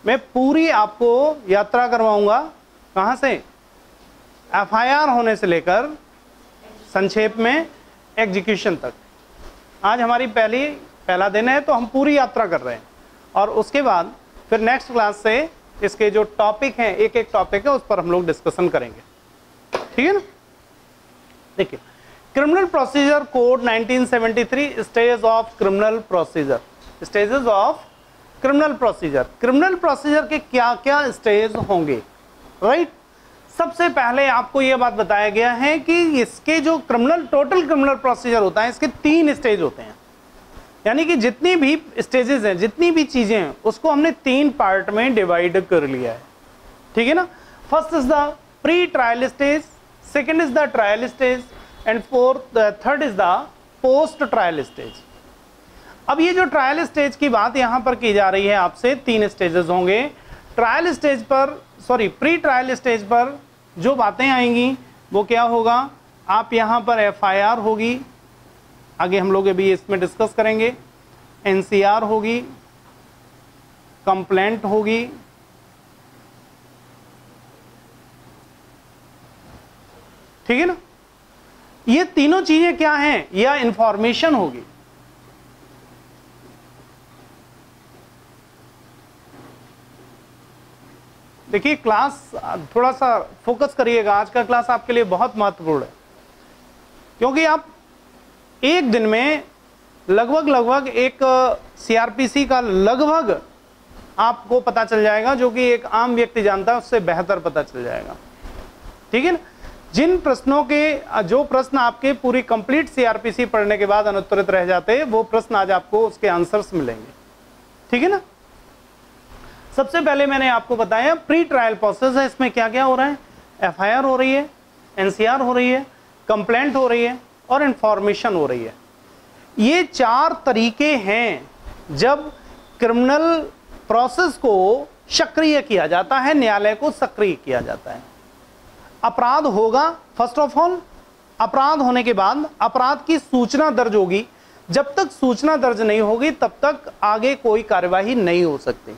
मैं पूरी आपको यात्रा करवाऊंगा, कहाँ से, एफआईआर होने से लेकर संक्षेप में एग्जीक्यूशन तक। आज हमारी पहला दिन है तो हम पूरी यात्रा कर रहे हैं, और उसके बाद फिर नेक्स्ट क्लास से इसके जो टॉपिक हैं, एक एक टॉपिक है उस पर हम लोग डिस्कशन करेंगे, ठीक है ना। देखिए, criminal procedure code 1973, stage of criminal procedure, stages of criminal procedure. Criminal procedure के क्या क्या स्टेज होंगे, राइट। सबसे पहले आपको यह बात बताया गया है कि इसके जो टोटल क्रिमिनल प्रोसीजर होता है, इसके 3 स्टेज होते हैं, यानी कि जितनी भी स्टेजेस हैं, जितनी भी चीजें हैं, उसको हमने 3 पार्ट में डिवाइड कर लिया है, ठीक है ना। First is the pre trial stage, second is the trial stage, and third is the post trial stage. अब ये जो ट्रायल स्टेज की बात यहां पर की जा रही है आपसे, 3 स्टेजेस होंगे। ट्रायल स्टेज पर, सॉरी, प्री ट्रायल स्टेज पर जो बातें आएंगी वो क्या होगा, आप यहां पर एफआईआर होगी, आगे हम लोग अभी इसमें डिस्कस करेंगे, एनसीआर होगी, कंप्लेंट होगी, ठीक है ना। ये तीनों चीजें क्या हैं, या इंफॉर्मेशन होगी। देखिए, क्लास थोड़ा सा फोकस करिएगा, आज का क्लास आपके लिए बहुत महत्वपूर्ण है, क्योंकि आप एक दिन में लगभग एक सीआरपीसी का लगभग आपको पता चल जाएगा, जो कि एक आम व्यक्ति जानता है उससे बेहतर पता चल जाएगा, ठीक है ना। जिन प्रश्नों के, जो प्रश्न आपके पूरी कंप्लीट सीआरपीसी पढ़ने के बाद अनुत्तरित रह जाते हैं, वो प्रश्न आज आपको उसके आंसर्स मिलेंगे, ठीक है ना। सबसे पहले मैंने आपको बताया प्री ट्रायल प्रोसेस है, इसमें क्या क्या हो रहा है, एफआईआर हो रही है, एनसीआर हो रही है, कंप्लेंट हो रही है और इंफॉर्मेशन हो रही है। ये 4 तरीके हैं जब क्रिमिनल प्रोसेस को सक्रिय किया जाता है, न्यायालय को सक्रिय किया जाता है। अपराध होगा, फर्स्ट ऑफ ऑल अपराध होने के बाद अपराध की सूचना दर्ज होगी, जब तक सूचना दर्ज नहीं होगी तब तक आगे कोई कार्यवाही नहीं हो सकती।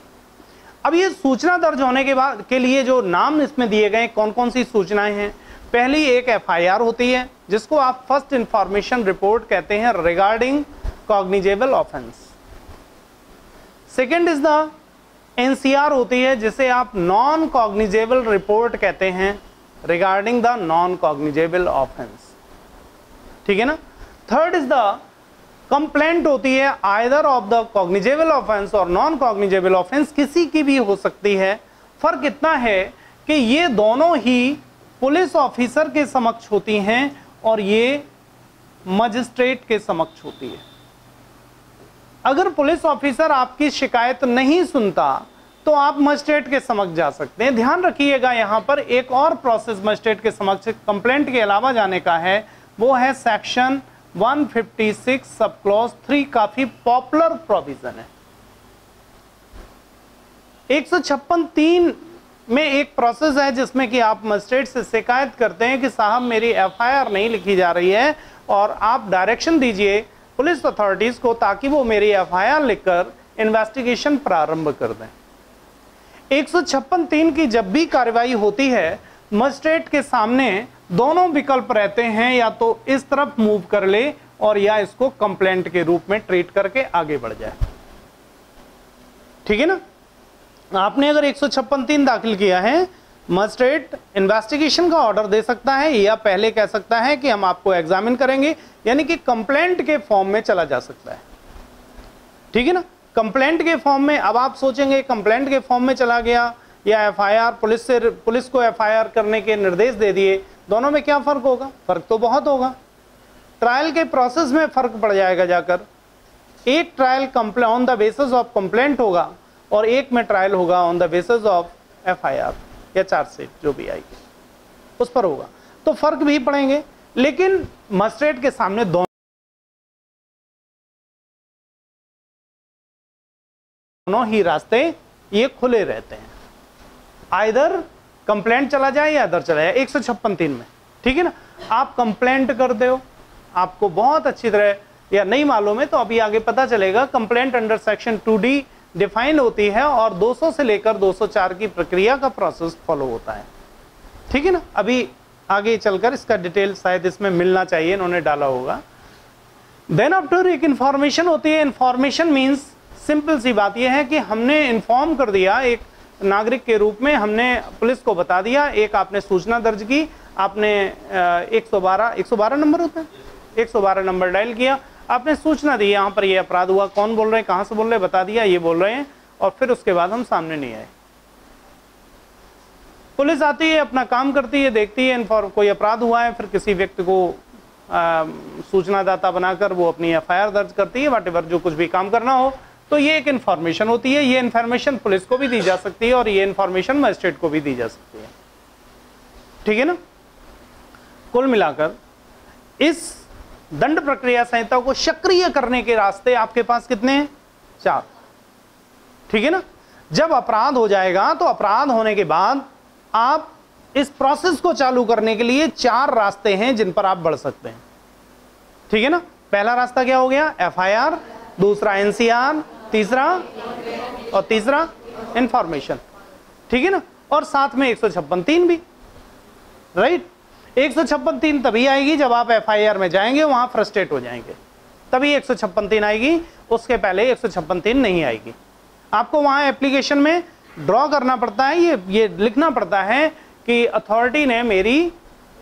अब ये सूचना दर्ज होने के बाद के लिए जो नाम इसमें दिए गए, कौन कौन सी सूचनाएं हैं, पहली एक एफआईआर होती है, जिसको आप फर्स्ट इंफॉर्मेशन रिपोर्ट कहते हैं, regarding cognizable offence. Second is the NCR होती है, जिसे आप नॉन कॉग्निजेबल रिपोर्ट कहते हैं, regarding the non cognizable offence, ठीक है ना। थर्ड इज द कंप्लेंट होती है, either of the cognizable offence और नॉन कॉग्निजेबल ऑफेंस, किसी की भी हो सकती है। फर्क इतना है कि ये दोनों ही पुलिस ऑफिसर के समक्ष होती हैं और ये मजिस्ट्रेट के समक्ष होती है। अगर पुलिस ऑफिसर आपकी शिकायत नहीं सुनता तो आप मजिस्ट्रेट के समक्ष जा सकते हैं। ध्यान रखिएगा, यहां पर एक और प्रोसेस मजिस्ट्रेट के समक्ष कंप्लेंट के अलावा जाने का है, वो है सेक्शन 156 सब क्लॉज 3, काफी पॉपुलर प्रोविजन है। 156(3) में एक प्रोसेस है जिसमें कि आप मजिस्ट्रेट से शिकायत करते हैं कि साहब मेरी एफआईआर नहीं लिखी जा रही है, और आप डायरेक्शन दीजिए पुलिस अथॉरिटीज को ताकि वो मेरी एफआईआर लिखकर इन्वेस्टिगेशन प्रारंभ कर दें। 156(3) की जब भी कार्रवाई होती है, मजिस्ट्रेट के सामने दोनों विकल्प रहते हैं, या तो इस तरफ मूव कर ले और या इसको कंप्लेंट के रूप में ट्रीट करके आगे बढ़ जाए, ठीक है ना। आपने अगर 156(3) दाखिल किया है, मजिस्ट्रेट इन्वेस्टिगेशन का ऑर्डर दे सकता है, या पहले कह सकता है कि हम आपको एग्जामिन करेंगे, यानी कि कंप्लेंट के फॉर्म में चला जा सकता है, ठीक है ना। कंप्लेंट के फॉर्म में, अब आप सोचेंगे कंप्लेंट के फॉर्म में चला गया या एफआईआर, पुलिस को एफआईआर करने के निर्देश दे दिए, दोनों में क्या फर्क होगा? फर्क तो बहुत होगा। ट्रायल के प्रोसेस में फर्क पड़ जाएगा जाकर। एक trial on the basis of complaint होगा और एक में ट्रायल होगा on the basis of FIR या चार्जशीट जो भी आएगी उस पर होगा, तो फर्क भी पड़ेंगे। लेकिन मजिस्ट्रेट के सामने दोनों ही रास्ते ये खुले रहते हैं, आइदर कंप्लेंट चला जाए या अदर चला जाए 156(3) में, ठीक है ना। आप कंप्लेंट कर दो, आपको बहुत अच्छी तरह या नहीं मालूम है तो अभी आगे पता चलेगा। Complaint under section 2D define होती है और 200 से लेकर 204 की प्रक्रिया का प्रोसेस फॉलो होता है। ठीक है ना। अभी आगे चलकर इसका डिटेल शायद इसमें मिलना चाहिए, इन्होंने डाला होगा। देन आफ्टर एक इंफॉर्मेशन होती है। इंफॉर्मेशन मीन्स सिंपल सी बात यह है कि हमने इन्फॉर्म कर दिया, एक नागरिक के रूप में हमने पुलिस को बता दिया, एक आपने सूचना दर्ज की, आपने 112 नंबर होता है, 112 नंबर डायल किया, आपने सूचना दी यहाँ पर ये अपराध हुआ, कौन बोल रहे हैं, कहाँ से बोल रहे हैं, बता दिया, ये बोल रहे हैं, और फिर उसके बाद हम सामने नहीं आए। पुलिस आती है, अपना काम करती है, देखती है कोई अपराध हुआ है, फिर किसी व्यक्ति को सूचनादाता बनाकर वो अपनी एफआईआर दर्ज करती है, व्हाटएवर जो कुछ भी काम करना हो। तो ये एक इन्फॉर्मेशन होती है। ये इन्फॉर्मेशन पुलिस को भी दी जा सकती है और ये इन्फॉर्मेशन मजिस्ट्रेट को भी दी जा सकती है। ठीक है ना। कुल मिलाकर इस दंड प्रक्रिया संहिता को सक्रिय करने के रास्ते आपके पास कितने हैं? 4। ठीक है ना। जब अपराध हो जाएगा तो अपराध होने के बाद आप इस प्रोसेस को चालू करने के लिए 4 रास्ते हैं जिन पर आप बढ़ सकते हैं। ठीक है ना। पहला रास्ता क्या हो गया? एफआईआर, दूसरा एनसीआर, तीसरा इंफॉर्मेशन। ठीक है ना। और साथ में 156(3) भी, राइट। 156(3) तभी आएगी जब आप एफआईआर में जाएंगे, वहां फ्रस्ट्रेट हो जाएंगे, तभी 156(3) आएगी। उसके पहले 156(3) नहीं आएगी। आपको वहां एप्लीकेशन में ड्रॉ करना पड़ता है, ये लिखना पड़ता है कि अथॉरिटी ने मेरी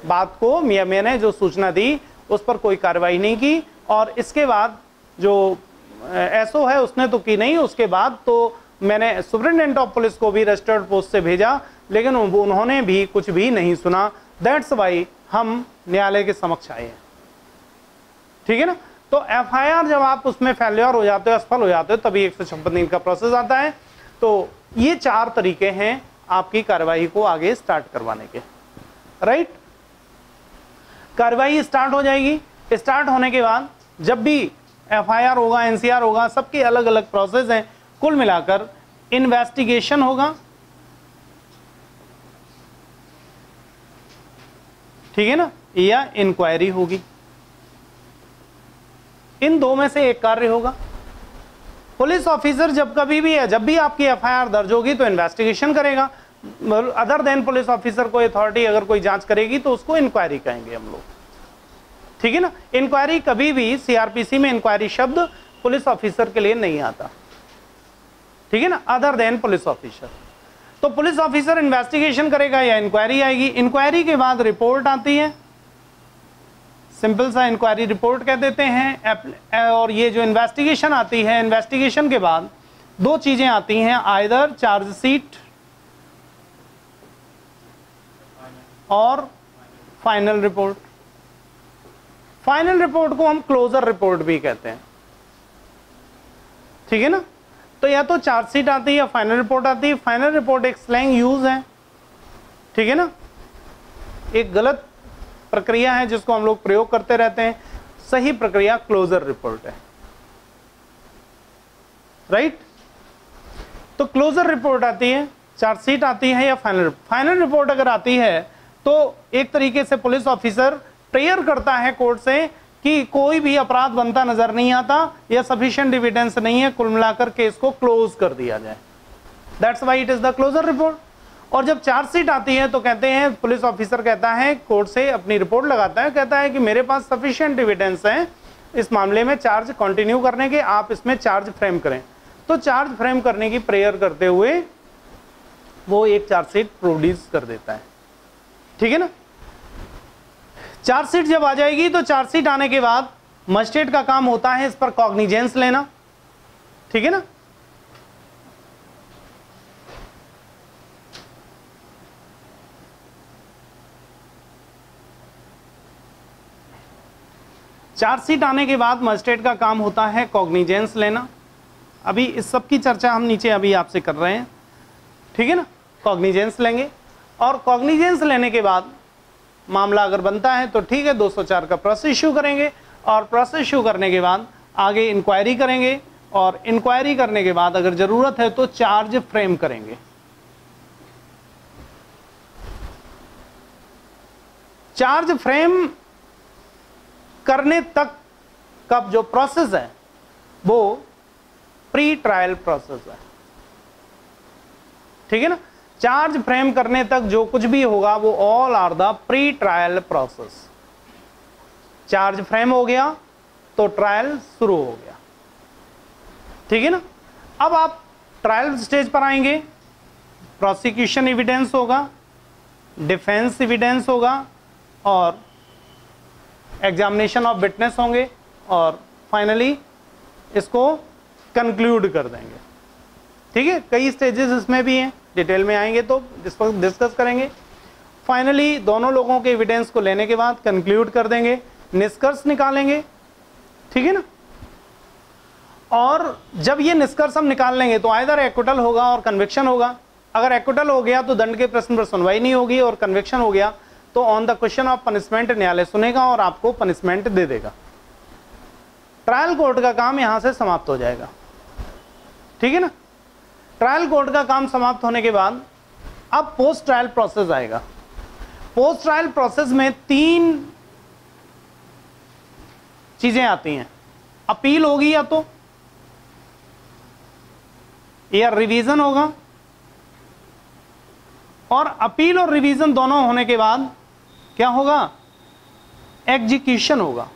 बात को या मैंने जो सूचना दी उस पर कोई कार्रवाई नहीं की, और इसके बाद जो एसओ है उसने तो की नहीं, उसके बाद तो मैंने सुपरिटेंडेंट ऑफ पुलिस को भी रजिस्टर्ड पोस्ट से भेजा, लेकिन उन्होंने भी कुछ भी नहीं सुना। दैट्स वाई हम न्यायालय के समक्ष आए हैं। ठीक है ना। तो एफआईआर जब आप उसमें फेल्योर हो जाते हो, असफल हो जाते हो, तभी 156(3) का प्रोसेस आता है। तो ये 4 तरीके हैं आपकी कार्रवाई को आगे स्टार्ट करवाने के, राइट। कार्रवाई स्टार्ट हो जाएगी। स्टार्ट होने के बाद जब भी एफआईआर होगा, एनसीआर होगा, सबके अलग अलग प्रोसेस हैं। कुल मिलाकर इन्वेस्टिगेशन होगा, ठीक है ना, या इंक्वायरी होगी। इन 2 में से एक कार्य होगा। पुलिस ऑफिसर जब कभी भी है, जब भी आपकी एफआईआर दर्ज होगी तो इन्वेस्टिगेशन करेगा। अदर देन पुलिस ऑफिसर को अथॉरिटी अगर कोई जांच करेगी तो उसको इंक्वायरी कहेंगे हम लोग। ठीक है ना। इंक्वायरी कभी भी सीआरपीसी में इंक्वायरी शब्द पुलिस ऑफिसर के लिए नहीं आता। ठीक है ना। अदर देन पुलिस ऑफिसर, तो पुलिस ऑफिसर इन्वेस्टिगेशन करेगा या इंक्वायरी आएगी। इंक्वायरी के बाद रिपोर्ट आती है, सिंपल सा इंक्वायरी रिपोर्ट कह देते हैं। और ये जो इन्वेस्टिगेशन आती है, इन्वेस्टिगेशन के बाद 2 चीजें आती हैं, आइदर चार्जशीट और फाइनल रिपोर्ट। फाइनल रिपोर्ट को हम क्लोजर रिपोर्ट भी कहते हैं। ठीक है ना। तो या तो चार्जशीट आती है या फाइनल रिपोर्ट आती है। फाइनल रिपोर्ट एक स्लैंग यूज है, ठीक है ना, एक गलत प्रक्रिया है जिसको हम लोग प्रयोग करते रहते हैं। सही प्रक्रिया क्लोजर रिपोर्ट है, राइट। तो क्लोजर रिपोर्ट आती है, चार्जशीट आती है या फाइनल रिपोर्ट अगर आती है तो एक तरीके से पुलिस ऑफिसर प्रेयर करता है कोर्ट से कि कोई भी अपराध बनता नजर नहीं आता या सफिशिएंट एविडेंस नहीं है, कुल मिलाकर केस को क्लोज कर दिया जाए। That's why it is the closure report. और जब चार्जशीट आती है तो कहते हैं, पुलिस ऑफिसर कहता है, कोर्ट से अपनी रिपोर्ट लगाता है, कहता है कि मेरे पास सफिशिएंट एविडेंस है इस मामले में चार्ज कंटिन्यू करने के, आप इसमें चार्ज फ्रेम करें। तो चार्ज फ्रेम करने की प्रेयर करते हुए वो एक चार्जशीट प्रोड्यूस कर देता है। ठीक है ना। चार्जशीट जब आ जाएगी तो चार्जशीट आने के बाद मजिस्ट्रेट का काम होता है इस पर कॉग्निजेंस लेना। ठीक है ना। चार्जशीट आने के बाद मजिस्ट्रेट का काम होता है कॉग्निजेंस लेना। अभी इस सब की चर्चा हम नीचे अभी आपसे कर रहे हैं। ठीक है ना। कॉग्निजेंस लेंगे और कॉग्निजेंस लेने के बाद मामला अगर बनता है तो ठीक है, 204 का प्रोसेस इशू करेंगे और प्रोसेस इशू करने के बाद आगे इंक्वायरी करेंगे और इंक्वायरी करने के बाद अगर जरूरत है तो चार्ज फ्रेम करेंगे। चार्ज फ्रेम करने तक का जो प्रोसेस है वो प्री ट्रायल प्रोसेस है, ठीक है ना। चार्ज फ्रेम करने तक जो कुछ भी होगा वो all are the pre trial process. Charge frame हो गया तो ट्रायल शुरू हो गया, ठीक है ना। अब आप ट्रायल स्टेज पर आएंगे, प्रोसिक्यूशन एविडेंस होगा, डिफेंस एविडेंस होगा और एग्जामिनेशन ऑफ विटनेस होंगे और फाइनली इसको कंक्लूड कर देंगे, ठीक है। कई स्टेजेस इसमें भी हैं, डिटेल में आएंगे तो डिस्कस करेंगे। फाइनली दोनों लोगों के एविडेंस को लेने के बाद कंक्लूड कर देंगे, निष्कर्ष निकालेंगे, ठीक है ना। और जब ये निष्कर्ष हम निकाल लेंगे तो आइदर एक्विटल होगा और कन्विक्शन होगा। अगर एक्विटल हो गया तो दंड के प्रश्न पर सुनवाई नहीं होगी, और कन्विक्शन हो गया तो on the question of punishment न्यायालय सुनेगा और आपको पनिशमेंट दे देगा। ट्रायल कोर्ट का काम यहां से समाप्त हो जाएगा, ठीक है ना। ट्रायल कोर्ट का काम समाप्त होने के बाद अब पोस्ट ट्रायल प्रोसेस आएगा। पोस्ट ट्रायल प्रोसेस में 3 चीजें आती हैं। अपील होगी या रिवीजन होगा, और अपील और रिवीजन दोनों होने के बाद क्या होगा, एग्जीक्यूशन होगा।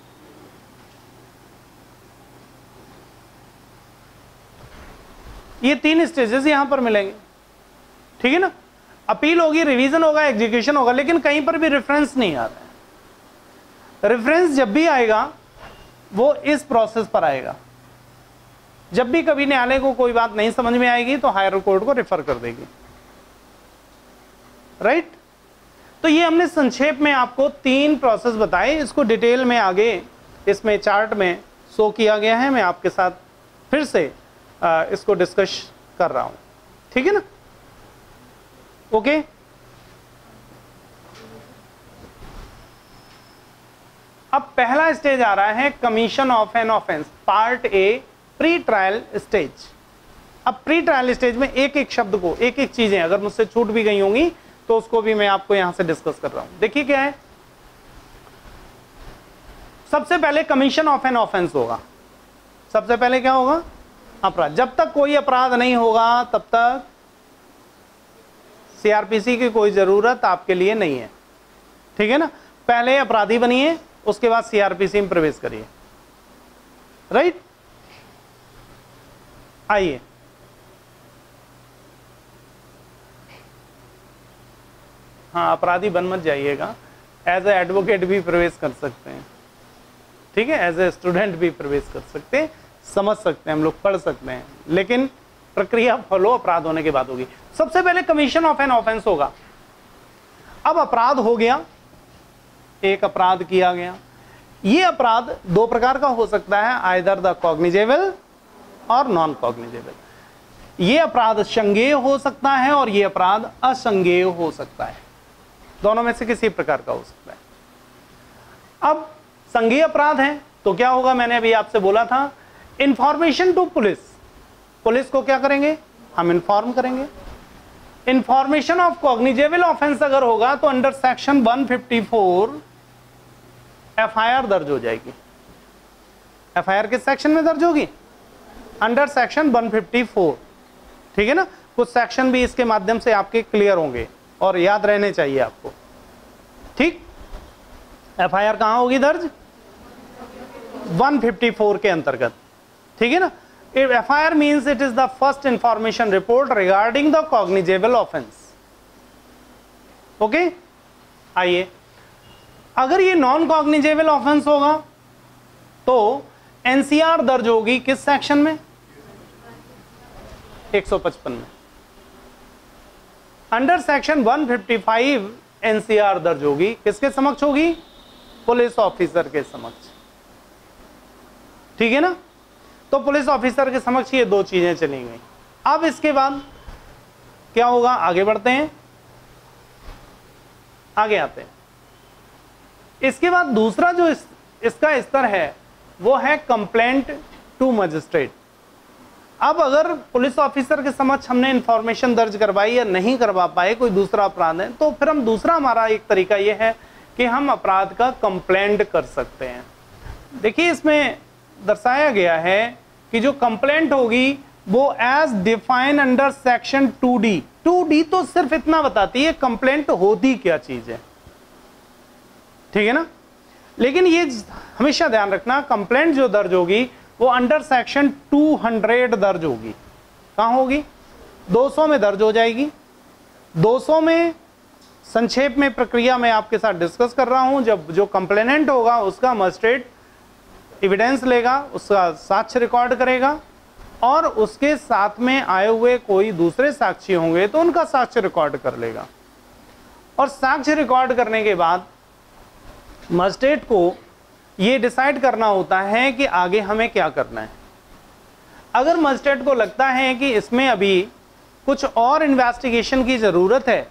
ये 3 स्टेजेस यहां पर मिलेंगे, ठीक है ना। अपील होगी, रिवीजन होगा, एग्जीक्यूशन होगा, लेकिन कहीं पर भी रेफरेंस नहीं आ रहा है। रेफरेंस जब भी आएगा वो इस प्रोसेस पर आएगा। जब भी कभी न्यायालय को कोई बात नहीं समझ में आएगी तो हायर कोर्ट को रेफर कर देगी, राइट। तो ये हमने संक्षेप में आपको 3 प्रोसेस बताए। इसको डिटेल में आगे इसमें चार्ट में शो किया गया है, मैं आपके साथ फिर से इसको डिस्कस कर रहा हूं, ठीक है ना। ओके, अब पहला स्टेज आ रहा है commission of an offence, part A, pre trial stage. अब प्री ट्रायल स्टेज में एक एक शब्द को, एक एक चीजें अगर मुझसे छूट भी गई होंगी तो उसको भी मैं आपको यहां से डिस्कस कर रहा हूं। देखिए क्या है, सबसे पहले कमीशन ऑफ एन ऑफेंस होगा। सबसे पहले क्या होगा, अपराध। जब तक कोई अपराध नहीं होगा तब तक सीआरपीसी की कोई जरूरत आपके लिए नहीं है, ठीक है ना। पहले अपराधी बनिए, उसके बाद सीआरपीसी में प्रवेश करिए, राइट। आइए, हाँ, अपराधी बन मत जाइएगा, एज ए एडवोकेट भी प्रवेश कर सकते हैं, ठीक है। एज ए स्टूडेंट भी प्रवेश कर सकते हैं, समझ सकते हैं, हम लोग पढ़ सकते हैं, लेकिन प्रक्रिया फॉलो अपराध होने के बाद होगी। सबसे पहले कमीशन ऑफ एन ऑफेंस होगा। अब अपराध हो गया, एक अपराध किया गया। ये अपराध 2 प्रकार का हो सकता है, आइदर द कॉग्निजेबल और नॉन कॉग्निजेबल। ये अपराध संज्ञेय हो सकता है और ये अपराध असंज्ञेय हो सकता है, दोनों में से किसी प्रकार का हो सकता है। अब संज्ञेय अपराध है तो क्या होगा, मैंने अभी आपसे बोला था, इंफॉर्मेशन टू पुलिस। पुलिस को क्या करेंगे, हम इन्फॉर्म करेंगे। इंफॉर्मेशन ऑफ कॉग्निजेबल ऑफेंस अगर होगा तो अंडर सेक्शन 154 एफआईआर दर्ज हो जाएगी। एफआईआर किस सेक्शन में दर्ज होगी, अंडर सेक्शन 154, ठीक है ना। कुछ सेक्शन भी इसके माध्यम से आपके क्लियर होंगे और याद रहने चाहिए आपको, ठीक। एफआईआर कहां होगी दर्ज, 154 के अंतर्गत, ठीक है ना। FIR means it is the first information report regarding the cognizable offence, okay. आइए, अगर ये नॉन कॉग्निजेबल ऑफेंस होगा तो एनसीआर दर्ज होगी किस सेक्शन में, 155 में। अंडर सेक्शन 155 एनसीआर दर्ज होगी, किसके समक्ष होगी, पुलिस ऑफिसर के समक्ष, ठीक है ना। तो पुलिस ऑफिसर के समक्ष ये 2 चीजें चली गई। अब इसके बाद क्या होगा, आगे बढ़ते हैं, आगे आते हैं। इसके बाद दूसरा जो इसका स्तर है वो है कंप्लेंट टू मजिस्ट्रेट। अब अगर पुलिस ऑफिसर के समक्ष हमने इंफॉर्मेशन दर्ज करवाई या नहीं करवा पाए, कोई दूसरा अपराध है, तो फिर हम दूसरा हमारा एक तरीका ये है कि हम अपराध का कंप्लेंट कर सकते हैं। देखिए इसमें दर्शाया गया है कि जो कंप्लेंट होगी वो as define under section 2D। 2D तो सिर्फ इतना बताती है कंप्लेंट होती क्या चीज है, ठीक है ना। लेकिन ये हमेशा ध्यान रखना, कंप्लेंट जो दर्ज होगी वो अंडर सेक्शन 200 दर्ज होगी। कहां होगी? 200 में दर्ज हो जाएगी। 200 में संक्षेप में प्रक्रिया में आपके साथ डिस्कस कर रहा हूं, जब जो कंप्लेनेंट होगा उसका मजिस्ट्रेट एविडेंस लेगा, उसका साक्ष्य रिकॉर्ड करेगा, और उसके साथ में आए हुए कोई दूसरे साक्षी होंगे तो उनका साक्ष्य रिकॉर्ड कर लेगा। और साक्ष्य रिकॉर्ड करने के बाद मजिस्ट्रेट को ये डिसाइड करना होता है कि आगे हमें क्या करना है। अगर मजिस्ट्रेट को लगता है कि इसमें अभी कुछ और इन्वेस्टिगेशन की ज़रूरत है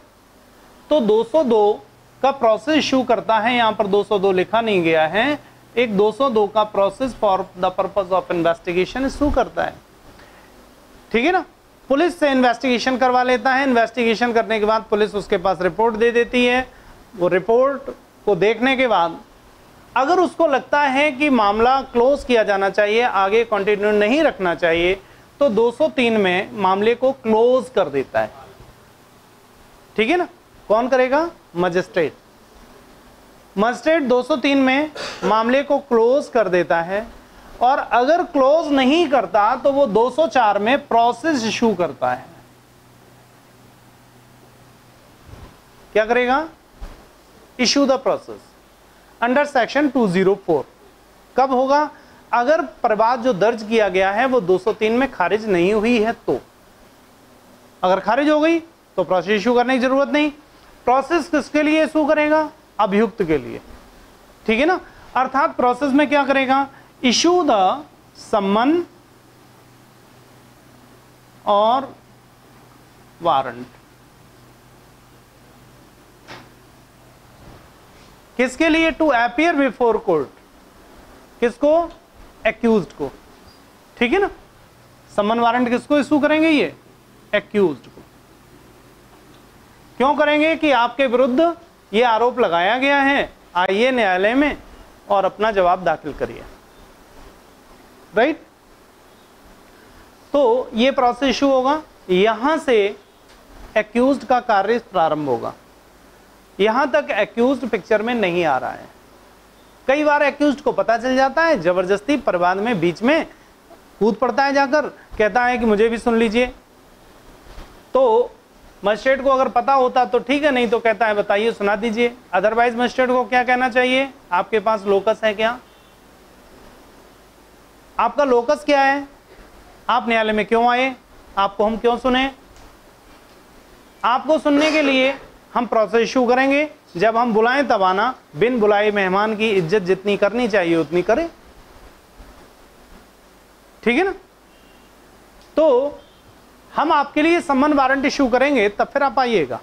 तो 202 का प्रोसेस इशू करता है। यहाँ पर 202 लिखा नहीं गया है, एक 202 का process for the purpose of investigation issue करता है, ठीक है ना। पुलिस से इन्वेस्टिगेशन करवा लेता है। इन्वेस्टिगेशन करने के बाद पुलिस उसके पास रिपोर्ट दे देती है। वो रिपोर्ट को देखने के बाद अगर उसको लगता है कि मामला क्लोज किया जाना चाहिए, आगे कंटिन्यू नहीं रखना चाहिए, तो 203 में मामले को क्लोज कर देता है, ठीक है ना। कौन करेगा? मजिस्ट्रेट। मजिस्ट्रेट 203 में मामले को क्लोज कर देता है, और अगर क्लोज नहीं करता तो वो 204 में प्रोसेस इशू करता है। क्या करेगा? Issue the process under section 204। कब होगा? अगर प्रबाद जो दर्ज किया गया है वो 203 में खारिज नहीं हुई है तो। अगर खारिज हो गई तो प्रोसेस इशू करने की जरूरत नहीं। प्रोसेस किसके लिए इशू करेगा? अभियुक्त के लिए, ठीक है ना। अर्थात प्रोसेस में क्या करेगा? इशू द सम्मन और वारंट। किसके लिए? To appear before court. किसको? एक्यूज्ड को, ठीक है ना। सम्मन वारंट किसको इशू करेंगे? ये एक्यूज्ड को। क्यों करेंगे? कि आपके विरुद्ध ये आरोप लगाया गया है, आइए न्यायालय में और अपना जवाब दाखिल करिए, राइट। तो ये प्रोसेस इशू होगा। यहां से एक्यूज्ड का कार्य प्रारंभ होगा। यहां तक एक्यूज्ड पिक्चर में नहीं आ रहा है। कई बार एक्यूज्ड को पता चल जाता है, जबरदस्ती परिवाद में बीच में कूद पड़ता है, जाकर कहता है कि मुझे भी सुन लीजिए। तो मजिस्ट्रेट को अगर पता होता तो ठीक है, नहीं तो कहता है बताइए सुना दीजिए। अदरवाइज मजिस्ट्रेट को क्या कहना चाहिए? आपके पास लोकस है क्या? आपका लोकस क्या है? आप न्यायालय में क्यों आए? आपको हम क्यों सुने? आपको सुनने के लिए हम प्रोसेस इशू करेंगे। जब हम बुलाएं तब आना, बिन बुलाए मेहमान की इज्जत जितनी करनी चाहिए उतनी करें, ठीक है ना। तो हम आपके लिए सम्मन वारंट इशू करेंगे, तब फिर आप आइएगा,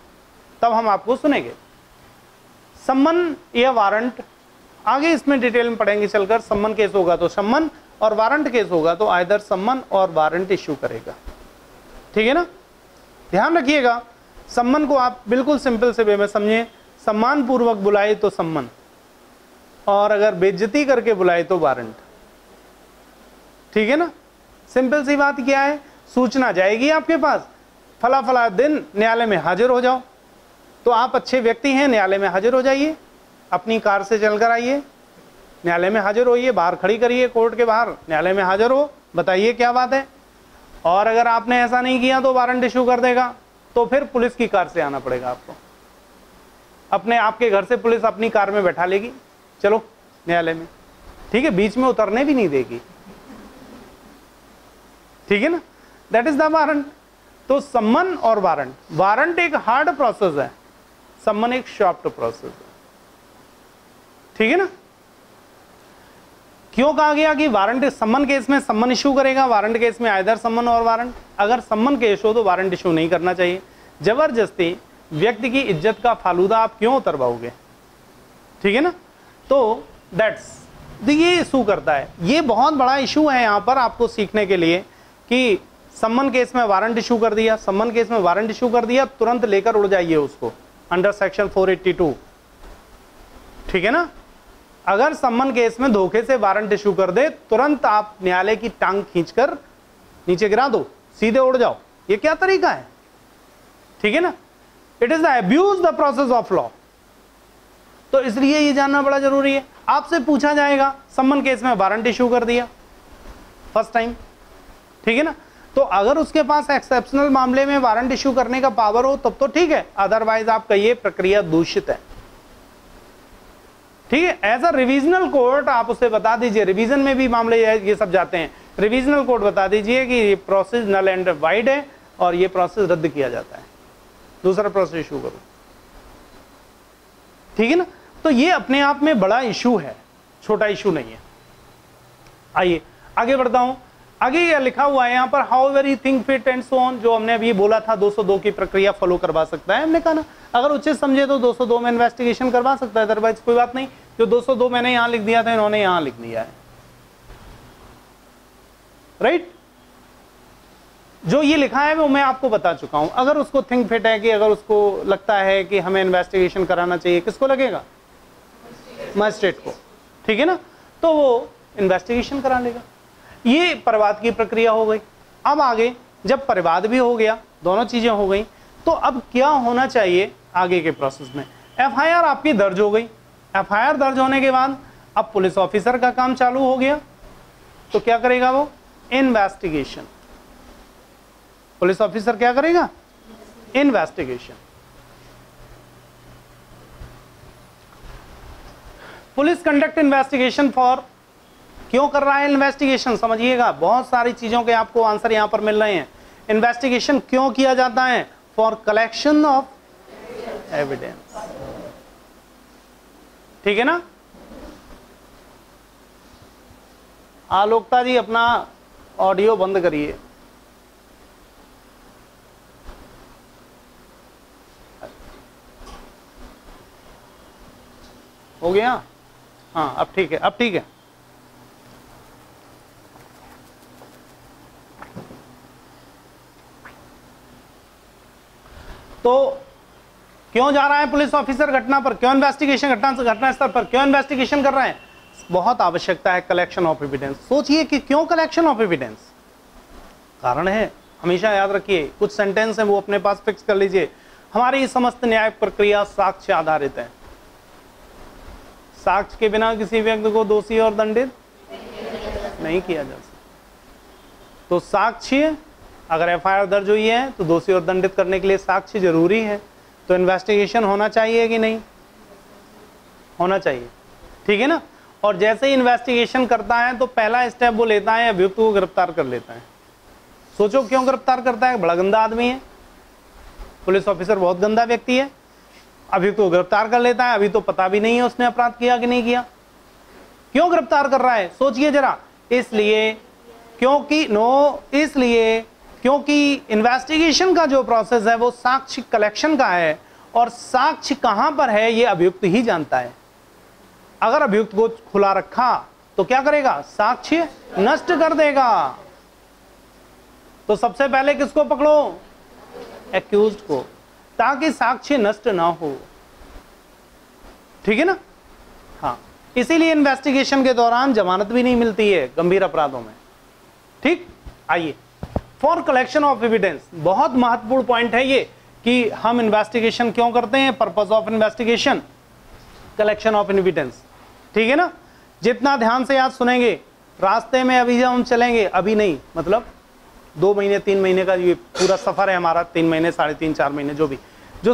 तब हम आपको सुनेंगे। सम्मन या वारंट आगे इसमें डिटेल में पढ़ेंगे चलकर। सम्मन केस होगा तो सम्मन, और वारंट केस होगा तो आइदर सम्मन और वारंट इशू करेगा, ठीक है ना। ध्यान रखिएगा, सम्मन को आप बिल्कुल सिंपल से वे में समझिए। सम्मान पूर्वक बुलाए तो सम्मन, और अगर बेइज्जती करके बुलाए तो वारंट, ठीक है ना। सिंपल सी बात क्या है? सूचना जाएगी आपके पास, फला फला दिन न्यायालय में हाजिर हो जाओ। तो आप अच्छे व्यक्ति हैं, न्यायालय में हाजिर हो जाइए, अपनी कार से चलकर आइए, न्यायालय में हाजिर होइए, बाहर खड़ी करिए कोर्ट के बाहर, न्यायालय में हाजिर हो, बताइए क्या बात है। और अगर आपने ऐसा नहीं किया तो वारंट इशू कर देगा, तो फिर पुलिस की कार से आना पड़ेगा आपको। अपने आपके घर से पुलिस अपनी कार में बैठा लेगी, चलो न्यायालय में, ठीक है, बीच में उतरने भी नहीं देगी, ठीक है ना। That is the warrant. तो सम्मन और वारंट, वारंट एक हार्ड प्रोसेस है, सम्मन एक सॉफ्ट प्रोसेस है, ठीक है ना। क्यों कहा गया कि वारंट? सम्मन केस में सम्मन इशू करेगा, वारंट केस में आइदर सम्मन और वारंट। अगर सम्मन केस हो तो वारंट इशू नहीं करना चाहिए। जबरदस्ती व्यक्ति की इज्जत का फालूदा आप क्यों उतरवाओगे, ठीक है ना। तो दैट्स ये इशू करता है। ये बहुत बड़ा इशू है यहाँ पर आपको सीखने के लिए कि सम्मन केस में वारंट इशू कर दिया, सम्मन केस में वारंट इशू कर दिया, तुरंत लेकर उड़ जाइए उसको अंडर सेक्शन 482, ठीक है ना। अगर सम्मन केस में धोखे से वारंट इशू कर दे, तुरंत आप न्यायालय की टांग खींचकर नीचे गिरा दो, सीधे उड़ जाओ, ये क्या तरीका है? ठीक है ना, it is the abuse the process of law. तो इसलिए ये जानना बड़ा जरूरी है। आपसे पूछा जाएगा सम्मन केस में वारंट इशू कर दिया फर्स्ट टाइम, ठीक है ना, तो अगर उसके पास एक्सेप्शनल मामले में वारंट इशू करने का पावर हो तब तो ठीक है, अदरवाइज आपका ये प्रक्रिया दूषित है। ठीक है, एज अ रिविजनल कोर्ट आप उसे बता दीजिए, रिवीजन में भी मामले ये सब जाते हैं, रिविजनल कोर्ट बता दीजिए कि ये प्रोसेस नल एंड वाइड है और ये प्रोसेस रद्द किया जाता है, दूसरा प्रोसेस इशू करो। ठीक है ना, तो ये अपने आप में बड़ा इशू है, छोटा इशू नहीं है। आइए आगे बढ़ता हूं। आगे ये लिखा हुआ है यहाँ पर, how very think fit and so on, जो हमने अभी बोला था 202 की प्रक्रिया फॉलो करवा सकता है। हमने कहा ना अगर उचित समझे तो 202 में इन्वेस्टिगेशन करवा सकता है, अदरवाइज कोई बात नहीं। जो 202 मैंने यहां लिख दिया था, इन्होंने यहां लिख दिया है, राइट। जो ये लिखा है वो मैं आपको बता चुका हूं। अगर उसको थिंक फिट है कि अगर उसको लगता है कि हमें इन्वेस्टिगेशन कराना चाहिए, किसको लगेगा? मजिस्ट्रेट को, ठीक है ना, तो वो इन्वेस्टिगेशन करा लेगा। ये परिवाद की प्रक्रिया हो गई। अब आगे जब परिवाद भी हो गया, दोनों चीजें हो गई, तो अब क्या होना चाहिए आगे के प्रोसेस में? एफआईआर आपकी दर्ज हो गई। एफआईआर दर्ज होने के बाद अब पुलिस ऑफिसर का काम चालू हो गया, तो क्या करेगा वो? इन्वेस्टिगेशन। पुलिस ऑफिसर क्या करेगा? Investigation. Police conduct investigation for, क्यों कर रहा है इन्वेस्टिगेशन? समझिएगा, बहुत सारी चीजों के आपको आंसर यहां पर मिल रहे हैं। इन्वेस्टिगेशन क्यों किया जाता है? फॉर कलेक्शन ऑफ एविडेंस, ठीक है ना। आलोकता जी अपना ऑडियो बंद करिए। हो गया? हाँ अब ठीक है, अब ठीक है। तो क्यों जा रहा है पुलिस ऑफिसर घटना पर? क्यों इन्वेस्टिगेशन, घटना स्तर पर क्यों इन्वेस्टिगेशन कर रहे हैं? बहुत आवश्यकता है कलेक्शन ऑफ एविडेंस। सोचिए कि क्यों कलेक्शन ऑफ एविडेंस? कारण है, हमेशा याद रखिए, कुछ सेंटेंस है वो अपने पास फिक्स कर लीजिए। हमारी समस्त न्यायिक प्रक्रिया साक्ष्य आधारित है। साक्ष्य के बिना किसी व्यक्ति को दोषी और दंडित नहीं किया जा सकता। तो साक्ष्य, अगर एफआईआर दर्ज हुई है तो दोषी और दंडित करने के लिए साक्ष्य जरूरी है। तो इन्वेस्टिगेशन होना चाहिए कि नहीं? होना चाहिए, ठीक है ना। और जैसे ही इन्वेस्टिगेशन करता है तो पहला स्टेप वो लेता है, अभियुक्त को गिरफ्तार कर लेता है। सोचो क्यों गिरफ्तार करता है? बड़ा गंदा आदमी है, पुलिस ऑफिसर बहुत गंदा व्यक्ति है, अभियुक्त को गिरफ्तार कर लेता है। अभी तो पता भी नहीं है उसने अपराध किया कि नहीं किया। क्यों गिरफ्तार कर रहा है? सोचिए जरा। इसलिए क्योंकि इन्वेस्टिगेशन का जो प्रोसेस है वो साक्ष्य कलेक्शन का है, और साक्ष्य कहां पर है ये अभियुक्त ही जानता है। अगर अभियुक्त को खुला रखा तो क्या करेगा? साक्ष्य नष्ट कर देगा। तो सबसे पहले किसको पकड़ो? एक्यूज्ड को, ताकि साक्ष्य नष्ट ना हो, ठीक है ना। हाँ, इसीलिए इन्वेस्टिगेशन के दौरान जमानत भी नहीं मिलती है गंभीर अपराधों में, ठीक। आइए, फॉर कलेक्शन ऑफ एविडेंस, बहुत महत्वपूर्ण पॉइंट है ये कि हम इन्वेस्टिगेशन क्यों करते हैं। Purpose of investigation collection of evidence, ठीक है ना। जितना ध्यान से आज सुनेंगे, रास्ते में अभी जब हम चलेंगे, अभी नहीं, मतलब 2 महीने 3 महीने का ये पूरा सफर है हमारा, 3 महीने 3.5 4 महीने जो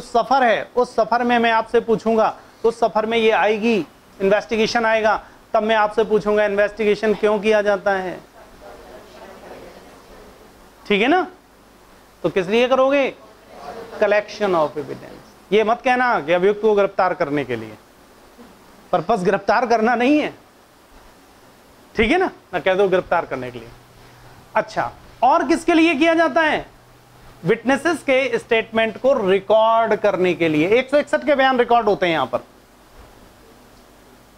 सफर है, उस सफर में मैं आपसे पूछूंगा, उस सफर में ये आएगी, इन्वेस्टिगेशन आएगा, तब मैं आपसे पूछूंगा इन्वेस्टिगेशन क्यों किया जाता है, ठीक है ना। तो किस लिए करोगे? Collection of evidence. ये मत कहना कि अभियुक्त को गिरफ्तार करने के लिए, पर्पस गिरफ्तार करना नहीं है, ठीक है ना, मैं कह दो गिरफ्तार करने के लिए। अच्छा, और किसके लिए किया जाता है? विटनेसेस के स्टेटमेंट को रिकॉर्ड करने के लिए। 161 के बयान रिकॉर्ड होते हैं यहां पर,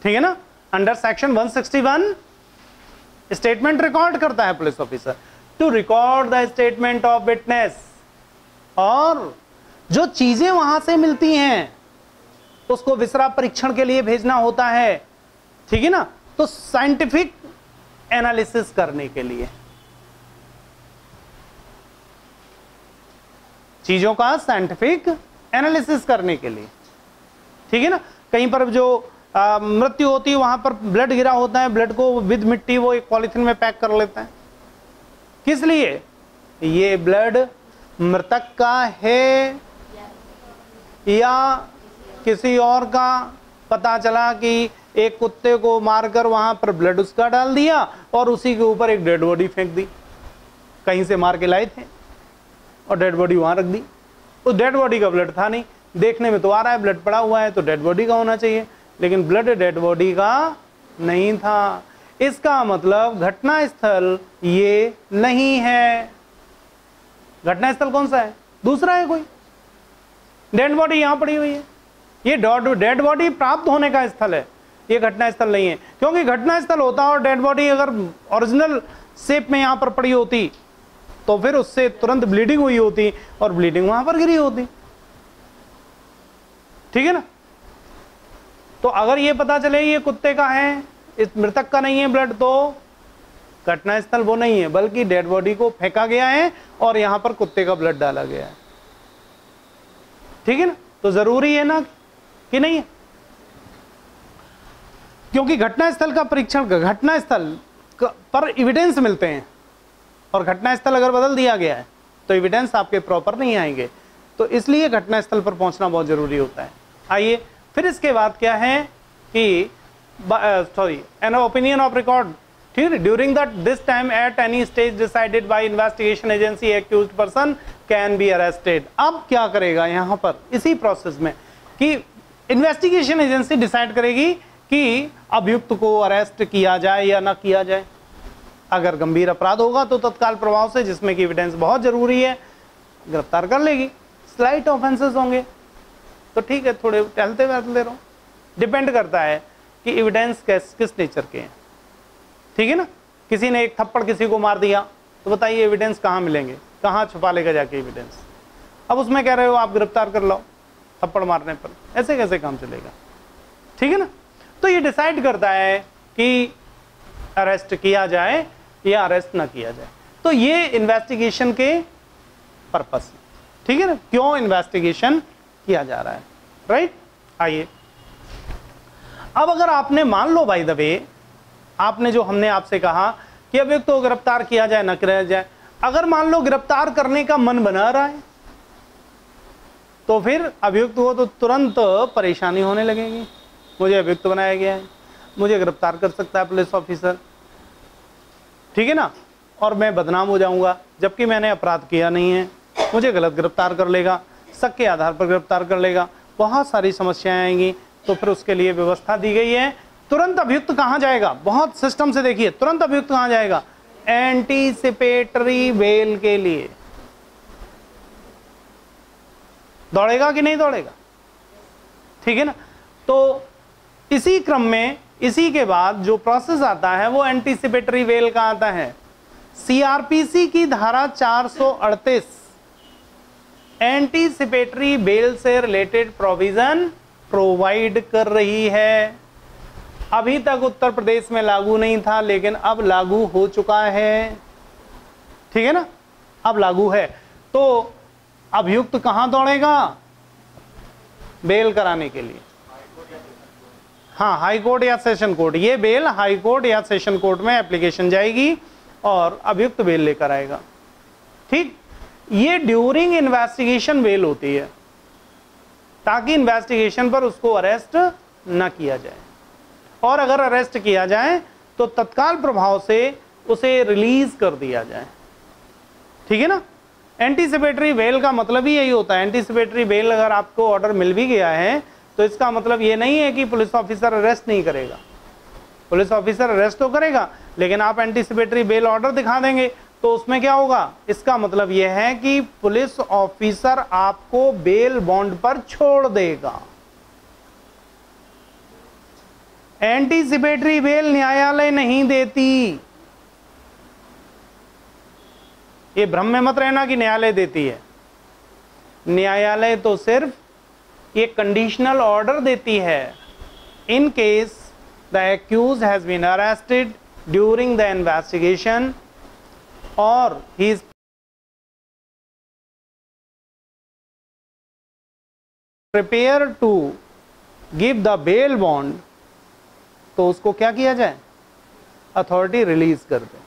ठीक है ना। अंडर सेक्शन 161 स्टेटमेंट रिकॉर्ड करता है police officer, to record the statement of witness. और जो चीजें वहां से मिलती हैं उसको विसरा परीक्षण के लिए भेजना होता है, ठीक है ना। तो साइंटिफिक एनालिसिस करने के लिए, चीजों का साइंटिफिक एनालिसिस करने के लिए, ठीक है ना। कहीं पर जो मृत्यु होती है वहां पर ब्लड गिरा होता है, ब्लड को विद मिट्टी वो एक पॉलिथीन में पैक कर लेते हैं। किस लिए? ये ब्लड मृतक का है या किसी और का। पता चला कि एक कुत्ते को मारकर वहां पर ब्लड उसका डाल दिया और उसी के ऊपर एक डेड बॉडी फेंक दी, कहीं से मार के लाए थे और डेड बॉडी वहां रख दी। उस डेड बॉडी का ब्लड था नहीं, देखने में तो आ रहा है ब्लड पड़ा हुआ है तो डेड बॉडी का होना चाहिए, लेकिन ब्लड डेड बॉडी का नहीं था। इसका मतलब घटना स्थल ये नहीं है। घटना स्थल कौन सा है? दूसरा है कोई। डेड बॉडी यहां पड़ी हुई है, ये डेड बॉडी प्राप्त होने का स्थल है, ये घटना स्थल नहीं है। क्योंकि घटना स्थल होता और डेड बॉडी अगर ओरिजिनल शेप में यहां पर पड़ी होती तो फिर उससे तुरंत ब्लीडिंग हुई होती और ब्लीडिंग वहां पर गिरी होती, ठीक है ना। तो अगर ये पता चले ये कुत्ते का है, इस मृतक का नहीं है ब्लड, तो घटना स्थल वो नहीं है बल्कि डेड बॉडी को फेंका गया है और यहां पर कुत्ते का ब्लड डाला गया है, ठीक है ना। तो जरूरी है ना कि नहीं है, क्योंकि घटना स्थल का परीक्षण, घटना स्थल पर एविडेंस मिलते हैं और घटना स्थल अगर बदल दिया गया है तो एविडेंस आपके प्रॉपर नहीं आएंगे, तो इसलिए घटना स्थल पर पहुंचना बहुत जरूरी होता है। आइए फिर इसके बाद क्या है कि एन ओपिनियन ऑफ रिकॉर्ड, ठीक है। During that this time at any stage decided by investigation agency accused person can be arrested. अब क्या करेगा यहां पर इसी प्रोसेस में कि इन्वेस्टिगेशन एजेंसी डिसाइड करेगी कि अभियुक्त को अरेस्ट किया जाए या ना किया जाए। अगर गंभीर अपराध होगा तो तत्काल प्रभाव से, जिसमें कि एविडेंस बहुत जरूरी है, गिरफ्तार कर लेगी। स्लाइट ऑफेंसेस होंगे तो ठीक है, थोड़े टहलते वहलते रहो, डिपेंड करता है कि एविडेंस किस नेचर के हैं, ठीक है ना। किसी ने एक थप्पड़ किसी को मार दिया तो बताइए एविडेंस कहाँ मिलेंगे, कहाँ छुपा लेगा जाके एविडेंस। अब उसमें कह रहे हो आप गिरफ्तार कर लो थप्पड़ मारने पर, ऐसे कैसे काम चलेगा, ठीक है ना। तो ये डिसाइड करता है कि अरेस्ट किया जाए या अरेस्ट ना किया जाए। तो ये इन्वेस्टिगेशन के पर्पस, ठीक है ना, क्यों इन्वेस्टिगेशन किया जा रहा है, राइट। आइए अब अगर आपने मान लो बाय द वे, आपने जो हमने आपसे कहा कि अभियुक्त को गिरफ्तार किया जाए ना किया जाए, अगर मान लो गिरफ्तार करने का मन बना रहा है तो फिर अभियुक्त को तो तुरंत परेशानी होने लगेगी। मुझे अभियुक्त बनाया गया है, मुझे गिरफ्तार कर सकता है पुलिस ऑफिसर, ठीक है ना, और मैं बदनाम हो जाऊंगा जबकि मैंने अपराध किया नहीं है, मुझे गलत गिरफ्तार कर लेगा, शक के आधार पर गिरफ्तार कर लेगा, बहुत सारी समस्याएं आएंगी। तो फिर उसके लिए व्यवस्था दी गई है। तुरंत अभियुक्त कहां जाएगा? बहुत सिस्टम से देखिए, तुरंत अभियुक्त कहां जाएगा? एंटीसिपेटरी बेल के लिए। दौड़ेगा कि नहीं दौड़ेगा, ठीक है ना। तो इसी क्रम में इसी के बाद जो प्रोसेस आता है वो एंटीसिपेटरी बेल का आता है। सीआरपीसी की धारा 438 एंटीसिपेटरी बेल से रिलेटेड प्रोविजन प्रोवाइड कर रही है। अभी तक उत्तर प्रदेश में लागू नहीं था लेकिन अब लागू हो चुका है, ठीक है ना, अब लागू है। तो अभियुक्त कहां दौड़ेगा बेल कराने के लिए? हाँ, हाई कोर्ट या सेशन कोर्ट। ये बेल हाई कोर्ट या सेशन कोर्ट में एप्लीकेशन जाएगी और अभियुक्त बेल लेकर आएगा, ठीक। ये ड्यूरिंग इन्वेस्टिगेशन बेल होती है ताकि इन्वेस्टिगेशन पर उसको अरेस्ट न किया जाए, और अगर अरेस्ट किया जाए तो तत्काल प्रभाव से उसे रिलीज कर दिया जाए, ठीक है ना। एंटीसिपेटरी बेल का मतलब ही यही होता है। एंटीसिपेटरी बेल अगर आपको ऑर्डर मिल भी गया है तो इसका मतलब ये नहीं है कि पुलिस ऑफिसर अरेस्ट नहीं करेगा, पुलिस ऑफिसर अरेस्ट तो करेगा, लेकिन आप एंटीसिपेटरी बेल ऑर्डर दिखा देंगे तो उसमें क्या होगा? इसका मतलब यह है कि पुलिस ऑफिसर आपको बेल बॉन्ड पर छोड़ देगा। एंटीसिपेटरी बेल न्यायालय नहीं देती, ये भ्रम में मत रहना कि न्यायालय देती है। न्यायालय तो सिर्फ ये कंडीशनल ऑर्डर देती है in case the accused has been arrested during the investigation और he is prepare to give the bail bond, तो उसको क्या किया जाए, अथॉरिटी रिलीज कर दे।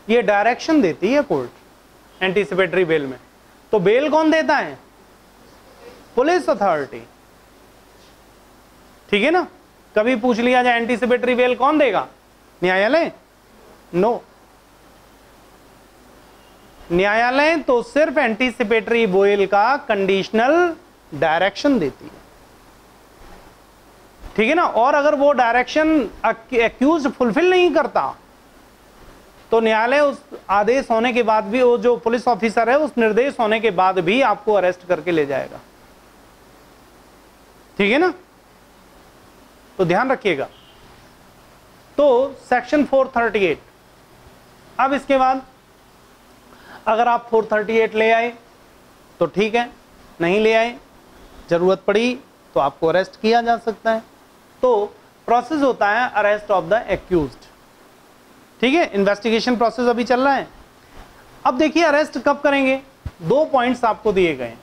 ये डायरेक्शन देती है कोर्ट एंटीसिपेटरी बेल में। तो बेल कौन देता है, पुलिस अथॉरिटी, ठीक है ना। कभी पूछ लिया जाए एंटीसिपेटरी बेल कौन देगा, न्यायालय, नो। न्यायालय तो सिर्फ एंटीसिपेटरी बेल का कंडीशनल डायरेक्शन देती है, ठीक है ना। और अगर वो डायरेक्शन एक्यूज फुलफिल नहीं करता तो न्यायालय उस आदेश होने के बाद भी, वो जो पुलिस ऑफिसर है उस निर्देश होने के बाद भी आपको अरेस्ट करके ले जाएगा, ठीक है ना। तो ध्यान रखिएगा। तो सेक्शन 438। अब इसके बाद अगर आप 438 ले आए तो ठीक है, नहीं ले आए, जरूरत पड़ी तो आपको अरेस्ट किया जा सकता है। तो प्रोसेस होता है अरेस्ट ऑफ द एक्यूज्ड, ठीक है। इन्वेस्टिगेशन प्रोसेस अभी चल रहा है। अब देखिए अरेस्ट कब करेंगे, 2 पॉइंट्स आपको दिए गए।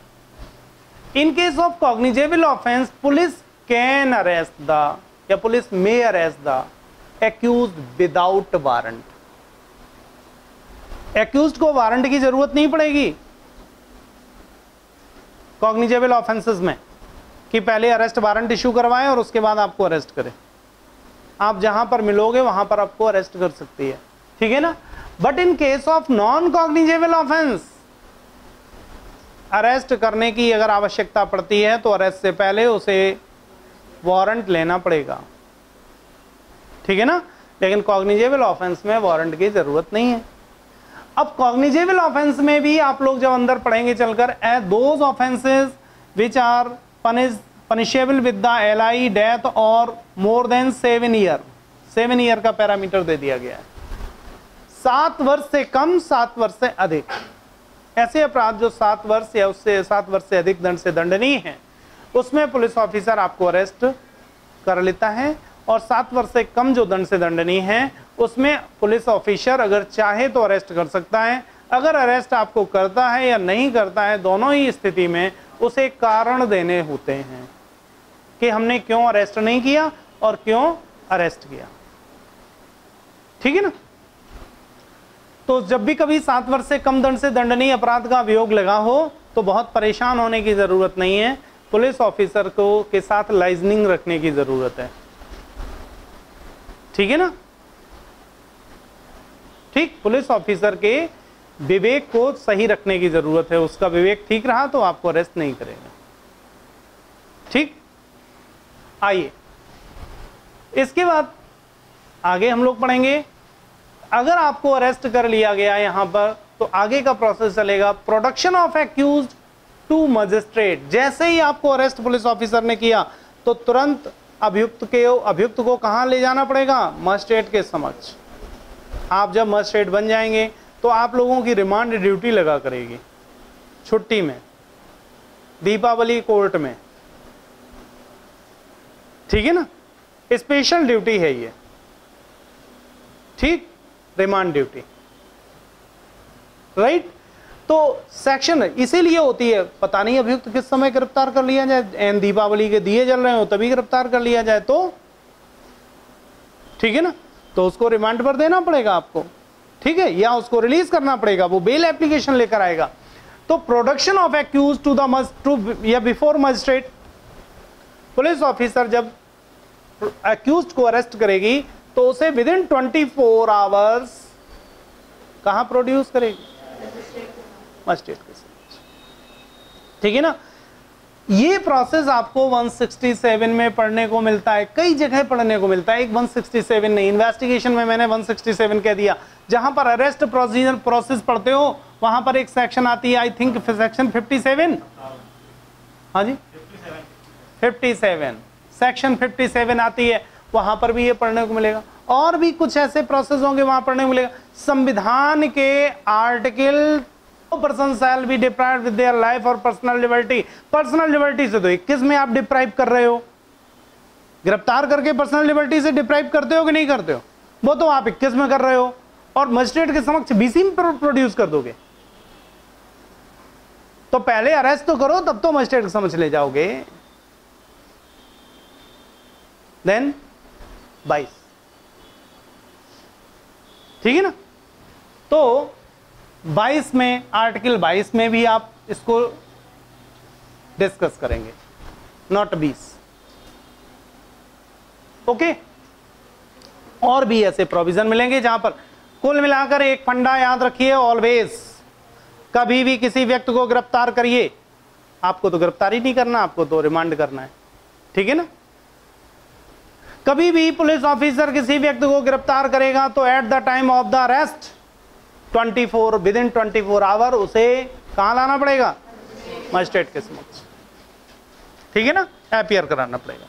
In case of cognizable offence police can arrest the, या police may arrest the accused without warrant. Accused को वारंट की जरूरत नहीं पड़ेगी कॉग्निजेबल ऑफेंसेस में कि पहले अरेस्ट वारंट इशू करवाएं और उसके बाद आपको अरेस्ट करें। आप जहां पर मिलोगे वहां पर आपको अरेस्ट कर सकती है, ठीक है ना। But in case of non cognizable offence arrest करने की अगर आवश्यकता पड़ती है तो अरेस्ट से पहले उसे वारंट लेना पड़ेगा, ठीक है ना। लेकिन कॉग्निजेबल ऑफेंस में वारंट की जरूरत नहीं है। अब कॉग्निजेबल ऑफेंस में भी आप लोग जब अंदर पढ़ेंगे चलकर, those offences which are punishable with the LI death और मोर देन 7 ईयर, 7 ईयर का पैरामीटर दे दिया गया है। 7 वर्ष से कम, 7 वर्ष से अधिक, ऐसे अपराध जो 7 वर्ष या उससे 7 वर्ष से अधिक दंड से दंडनीय है, उसमें पुलिस ऑफिसर आपको अरेस्ट कर लेता है। और 7 वर्ष से कम जो दंड से दंडनीय है उसमें पुलिस ऑफिसर अगर चाहे तो अरेस्ट कर सकता है। अगर अरेस्ट आपको करता है या नहीं करता है, दोनों ही स्थिति में उसे कारण देने होते हैं कि हमने क्यों अरेस्ट नहीं किया और क्यों अरेस्ट किया, ठीक है ना। तो जब भी कभी 7 वर्ष से कम दंड से दंडनीय अपराध का अभियोग लगा हो तो बहुत परेशान होने की जरूरत नहीं है। पुलिस ऑफिसर को के साथ लाइजनिंग रखने की जरूरत है, ठीक है ना। ठीक, पुलिस ऑफिसर के विवेक को सही रखने की जरूरत है। उसका विवेक ठीक रहा तो आपको अरेस्ट नहीं करेगा, ठीक। आइए इसके बाद आगे हम लोग पढ़ेंगे। अगर आपको अरेस्ट कर लिया गया यहां पर तो आगे का प्रोसेस चलेगा production of accused to magistrate. जैसे ही आपको अरेस्ट पुलिस ऑफिसर ने किया तो तुरंत अभियुक्त को कहां ले जाना पड़ेगा, मजिस्ट्रेट के समक्ष। आप जब मजिस्ट्रेट बन जाएंगे तो आप लोगों की रिमांड ड्यूटी लगा करेगी, छुट्टी में, दीपावली कोर्ट में, ठीक है ना। स्पेशल ड्यूटी है ये, ठीक, रिमांड ड्यूटी, राइट। तो सेक्शन इसीलिए होती है, पता नहीं अभियुक्त किस समय गिरफ्तार कर लिया जाए, एन दीपावली के दिए जल रहे हो तभी गिरफ्तार कर लिया जाए तो, ठीक है ना। तो उसको रिमांड पर देना पड़ेगा आपको, ठीक है, या उसको रिलीज करना पड़ेगा, वो बेल एप्लीकेशन लेकर आएगा। तो production of accuse to the या बिफोर मजिस्ट्रेट, पुलिस ऑफिसर जब एक्यूज को अरेस्ट करेगी तो उसे विद इन 24 आवर्स कहां प्रोड्यूस करेगी, मजिस्ट्रेट के साथ, ठीक है ना। ये प्रोसेस आपको 167 में पढ़ने को मिलता है, कई जगह पढ़ने को मिलता है, एक 167 नहीं, इन्वेस्टिगेशन में मैंने 167 कह दिया। जहां पर अरेस्ट प्रोसीजर प्रोसेस पढ़ते हो वहां पर एक सेक्शन आती है, आई थिंक सेक्शन 57, हाँ जी 57, सेक्शन 57 आती है, वहां पर भी ये पढ़ने को मिलेगा। और भी कुछ ऐसे प्रोसेस होंगे वहां पढ़ने को मिलेगा। संविधान के article person shall be deprived with their life और पर्सनल लिबर्टी। पर्सनल लिबर्टी से तो 21 में आप डिप्राइव कर रहे हो, गिरफ्तार करके पर्सनल लिबर्टी से डिप्राइव करते हो कि नहीं करते हो, वो तो आप 21 में कर रहे हो और मजिस्ट्रेट के समक्ष 20 में प्रोड्यूस कर दोगे, तो पहले अरेस्ट तो करो, तब तो मजिस्ट्रेट को समझ ले जाओगे। देन 22, ठीक है ना। तो 22 में, आर्टिकल 22 में भी आप इसको डिस्कस करेंगे, नॉट 20। ओके, और भी ऐसे प्रोविजन मिलेंगे जहां पर कुल मिलाकर एक फंडा याद रखिए, ऑलवेज कभी भी किसी व्यक्ति को गिरफ्तार करिए, आपको तो गिरफ्तारी नहीं करना, आपको तो रिमांड करना है, ठीक है ना। कभी भी पुलिस ऑफिसर किसी व्यक्ति को गिरफ्तार करेगा तो at the time of the arrest 24 within 24 hour उसे कहां लाना पड़ेगा, मजिस्ट्रेट के समक्ष, ठीक है ना, अपीयर कराना पड़ेगा।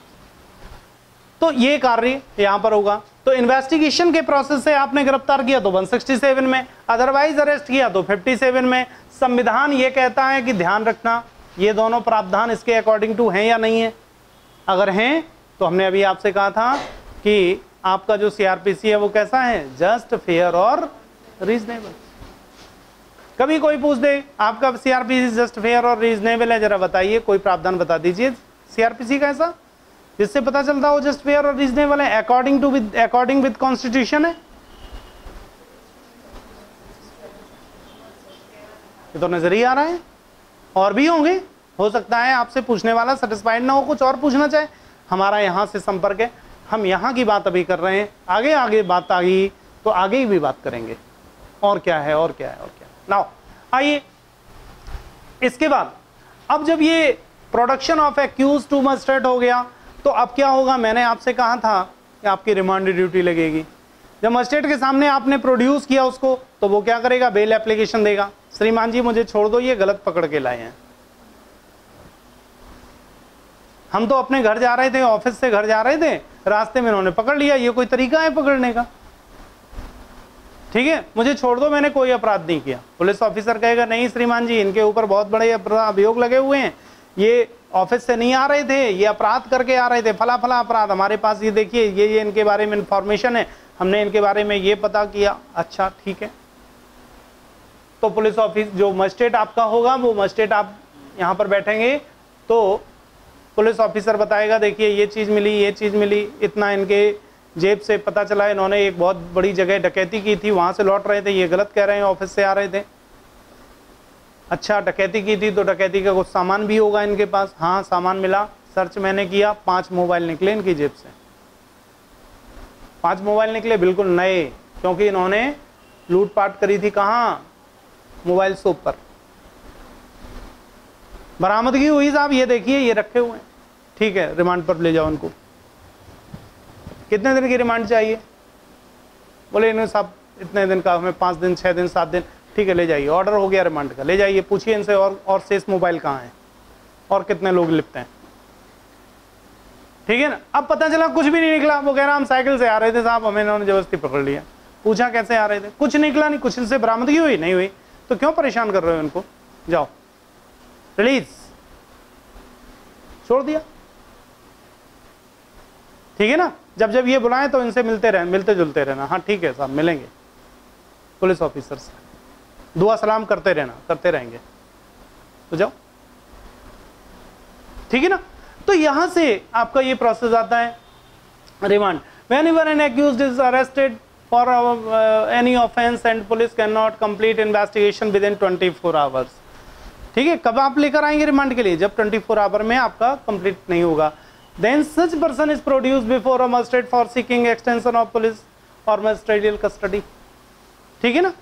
तो ये कार्य यहां पर होगा। तो इन्वेस्टिगेशन के प्रोसेस से आपने गिरफ्तार किया तो 167 में, अदरवाइज अरेस्ट किया तो 57 में। संविधान ये कहता है कि ध्यान रखना ये दोनों प्रावधान इसके अकॉर्डिंग टू हैं या नहीं है। अगर हैं तो हमने अभी आपसे कहा था कि आपका जो सीआरपीसी है वो कैसा है, जस्ट, फेयर और रीजनेबल। कभी कोई पूछ दे आपका सीआरपीसी जस्ट, फेयर और रीजनेबल है, जरा बताइए, कोई प्रावधान बता दीजिए सीआरपीसी का ऐसा जिससे पता चलता हो जस्ट, फेयर और रीजनेबल है, अकॉर्डिंग विद कॉन्स्टिट्यूशन है। ये तो नजर ही आ रहा है, और भी होंगे, हो सकता है आपसे पूछने वाला सेटिस्फाइड ना हो, कुछ और पूछना चाहे। हमारा यहाँ से संपर्क है, हम यहाँ की बात अभी कर रहे हैं, आगे आगे बात आ गई तो आगे ही भी बात करेंगे, और क्या है और क्या है और क्या है। नाउ आइए, इसके बाद अब जब ये production of accuse to magistrate हो गया तो अब क्या होगा, मैंने आपसे कहा था कि आपकी रिमांड ड्यूटी लगेगी। जब मजिस्ट्रेट के सामने आपने प्रोड्यूस किया उसको तो वो क्या करेगा, बेल एप्लीकेशन देगा, श्रीमान जी मुझे छोड़ दो, ये गलत पकड़ के लाए हैं, हम तो अपने घर जा रहे थे, ऑफिस से घर जा रहे थे, रास्ते में इन्होंने पकड़ लिया, ये कोई तरीका है पकड़ने का, ठीक है, मुझे छोड़ दो, मैंने कोई अपराध नहीं किया। पुलिस ऑफिसर कहेगा नहीं श्रीमान जी, इनके ऊपर बहुत बड़े अभियोग लगे हुए हैं, ये ऑफिस से नहीं आ रहे थे, ये अपराध करके आ रहे थे, फला फला अपराध, हमारे पास ये देखिए ये इनके बारे में इंफॉर्मेशन है, हमने इनके बारे में ये पता किया। अच्छा ठीक है, तो पुलिस ऑफिस जो मजिस्ट्रेट आपका होगा वो मजिस्ट्रेट आप यहाँ पर बैठेंगे तो पुलिस ऑफिसर बताएगा देखिए ये चीज़ मिली, ये चीज़ मिली, इतना इनके जेब से पता चला, इन्होंने एक बहुत बड़ी जगह डकैती की थी, वहाँ से लौट रहे थे, ये गलत कह रहे हैं, ऑफिस से आ रहे थे। अच्छा डकैती की थी तो डकैती का कुछ सामान भी होगा इनके पास, हाँ सामान मिला, सर्च मैंने किया, 5 मोबाइल निकले इनकी जेब से, 5 मोबाइल निकले बिल्कुल नए, क्योंकि इन्होंने लूटपाट करी थी कहाँ, मोबाइल शॉप पर। बरामदगी हुई साहब, ये देखिए ये रखे हुए हैं, ठीक है रिमांड पर ले जाओ उनको। कितने दिन की रिमांड चाहिए, बोले इन्हें साहब इतने दिन का, हमें 5 दिन 6 दिन 7 दिन, ठीक है ले जाइए, ऑर्डर हो गया रिमांड का, ले जाइए, पूछिए इनसे और शेष मोबाइल कहाँ हैं और कितने लोग लिपते हैं, ठीक है ना। अब पता चला कुछ भी नहीं निकला, वो कह रहा हम साइकिल से आ रहे थे साहब, हमें इन्होंने जबरदस्ती पकड़ लिया, पूछा कैसे आ रहे थे, कुछ निकला नहीं, कुछ इनसे बरामदगी हुई नहीं हुई, तो क्यों परेशान कर रहे हो इनको, जाओ रिलीज, छोड़ दिया, ठीक है ना। जब जब ये बुलाएं तो इनसे मिलते जुलते रहना, हाँ ठीक है साहब मिलेंगे, पुलिस ऑफिसर से दुआ सलाम करते रहना, करते रहेंगे, तो जाओ, ठीक है ना। तो यहां से आपका ये प्रोसेस आता है remand. Whenever an accused is arrested for any offence and police can not complete investigation within 24 hours, ठीक है। कब आप लेकर आएंगे रिमांड के लिए, जब 24 आवर में आपका कंप्लीट नहीं होगा। Then such person is produced before a magistrate for seeking extension of police और मजिस्ट्रेटियल कस्टडी, ठीक है ना।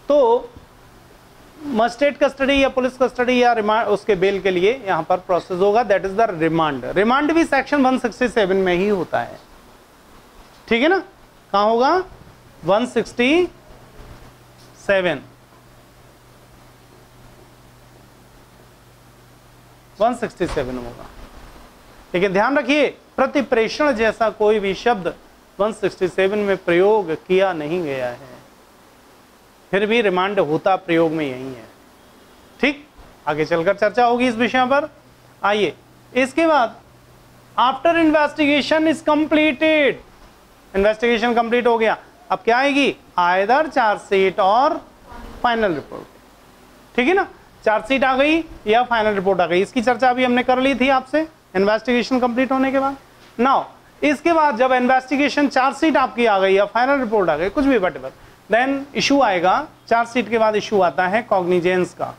तो मजिस्ट्रेट कस्टडी या पुलिस कस्टडी या रिमांड, उसके बेल के लिए यहाँ पर प्रोसेस होगा, that is the remand. Remand भी सेक्शन 167 में ही होता है, ठीक है ना। कहाँ होगा, 167 होगा, लेकिन ध्यान रखिए प्रतिप्रेषण जैसा कोई भी शब्द 167 में प्रयोग किया नहीं गया है, फिर भी रिमांड होता प्रयोग में यही है, ठीक। आगे चलकर चर्चा होगी इस विषय पर। आइए इसके बाद after investigation is completed, investigation complete हो गया, अब क्या आएगी, आइदर चार्जशीट और फाइनल रिपोर्ट, ठीक है ना। चार्जशीट आ गई या फाइनल रिपोर्ट आ गई, इसकी चर्चा अभी हमने कर ली थी आपसे इन्वेस्टिगेशन कंप्लीट होने के बाद। नाउ इसके बाद जब इन्वेस्टिगेशन चार्जशीट आपकी आ गई या फाइनल रिपोर्ट आ गई, कुछ भी वटेवर, देन इशू आएगा। चार्जशीट के बाद इशू आता है कॉग्निजेंस का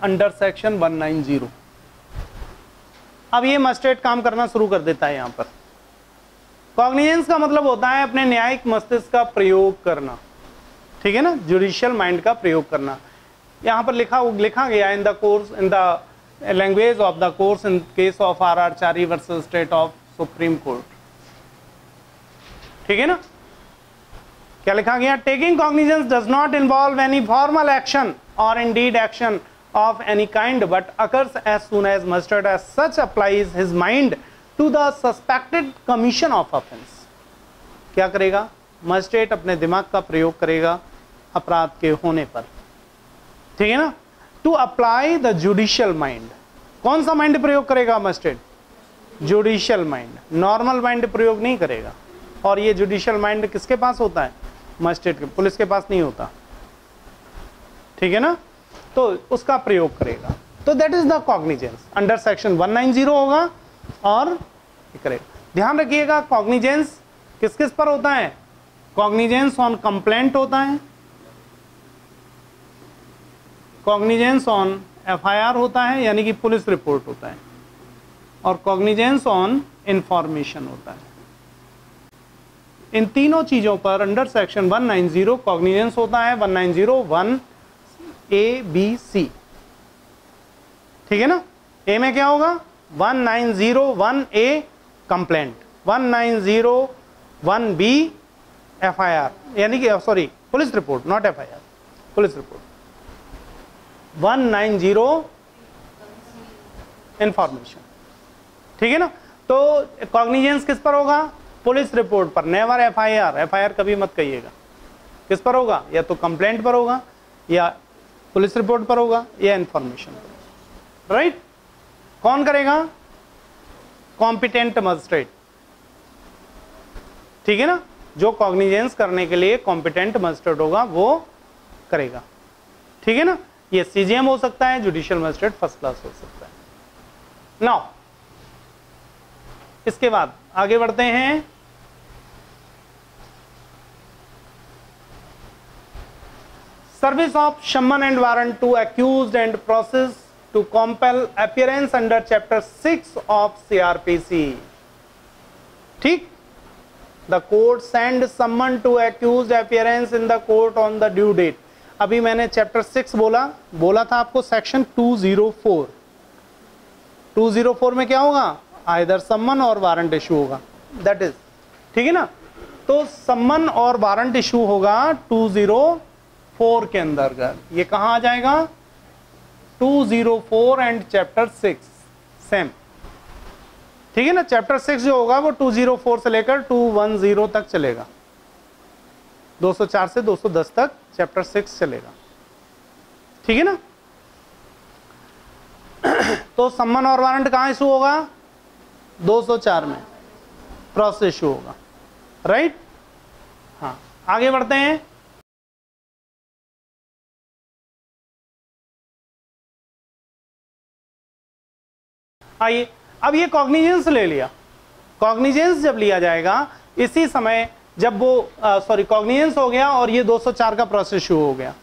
अंडर सेक्शन 190। अब ये मजिस्ट्रेट काम करना शुरू कर देता है। यहां पर कॉग्निजेंस का मतलब होता है अपने न्यायिक मस्तिष्क का प्रयोग करना, ठीक है ना, जुडिशियल माइंड का प्रयोग करना। यहां पर लिखा गया in the course in the language of the course in case of RR Chari versus state of supreme court, ठीक है ना। क्या लिखा गया? Taking cognizance does not involve any formal action और indeed action of any kind but occurs as soon as magistrate as such applies his mind to the suspected commission of offense। क्या करेगा? Magistrate अपने दिमाग का प्रयोग करेगा अपराध के होने पर, ठीक है ना। To apply the judicial mind, कौन सा माइंड प्रयोग करेगा magistrate? Judicial mind, normal mind प्रयोग नहीं करेगा। और ये जुडिशियल माइंड किसके पास होता है? मजिस्ट्रेट के, पुलिस के पास नहीं होता, ठीक है ना। तो उसका प्रयोग करेगा, तो that is the cognizance under section 190 होगा और करेगा। ध्यान रखिएगा कॉग्निजेंस किस किस पर होता है? कॉग्निजेंस ऑन कंप्लेंट होता है, कॉग्निजेंस ऑन FIR होता है यानी कि पुलिस रिपोर्ट होता है, और कॉग्निजेंस ऑन इंफॉर्मेशन होता है। इन तीनों चीजों पर अंडर सेक्शन 190 कॉग्निजेंस होता है। 190(1) ABC, ठीक है ना। ए में क्या होगा? 1901A कंप्लेंट, 1901B FIR यानी कि sorry police report, not FIR, police report. 190 information, ठीक है ना। तो कॉग्निजेंस किस पर होगा? पुलिस रिपोर्ट पर, नेवर FIR कभी मत कहिएगा। किस पर होगा? या तो कंप्लेंट पर होगा या पुलिस रिपोर्ट पर होगा या इंफॉर्मेशन पर, राइट। कौन करेगा? कॉम्पिटेंट मजिस्ट्रेट, ठीक है ना। जो कॉग्निजेंस करने के लिए कॉम्पिटेंट मजिस्ट्रेट होगा वो करेगा, ठीक है ना। ये CJM हो सकता है, जुडिशियल मजिस्ट्रेट फर्स्ट क्लास हो सकता है। नाउ इसके बाद आगे बढ़ते हैं। Service of summon and warrant to accused and process to compel appearance under chapter 6 of CRPC, ठीक। The court send summon to accused appearance in the court on the due date। अभी मैंने chapter 6 बोला था आपको section 204। 204 में क्या होगा? Either सम्मन और वारंट इशू होगा, दैट इज, ठीक है ना। तो सम्मन और वारंट इशू होगा 204 के अंदर। ये कहां आ जाएगा? 204 एंड चैप्टर 6 सेम, ठीक है ना। चैप्टर 6 जो होगा वो 204 से लेकर 210 तक चलेगा, 204 से 210 तक चैप्टर 6 चलेगा, ठीक है ना। तो सम्मन और वारंट कहां इशू होगा? 204 में प्रोसेस इशू होगा, राइट। हाँ, आगे बढ़ते हैं। आइए, अब ये कॉग्निजेंस ले लिया। कॉग्निजेंस जब लिया जाएगा इसी समय जब वो सॉरी कॉग्निजेंस हो गया और ये 204 का प्रोसेस शुरू हो गया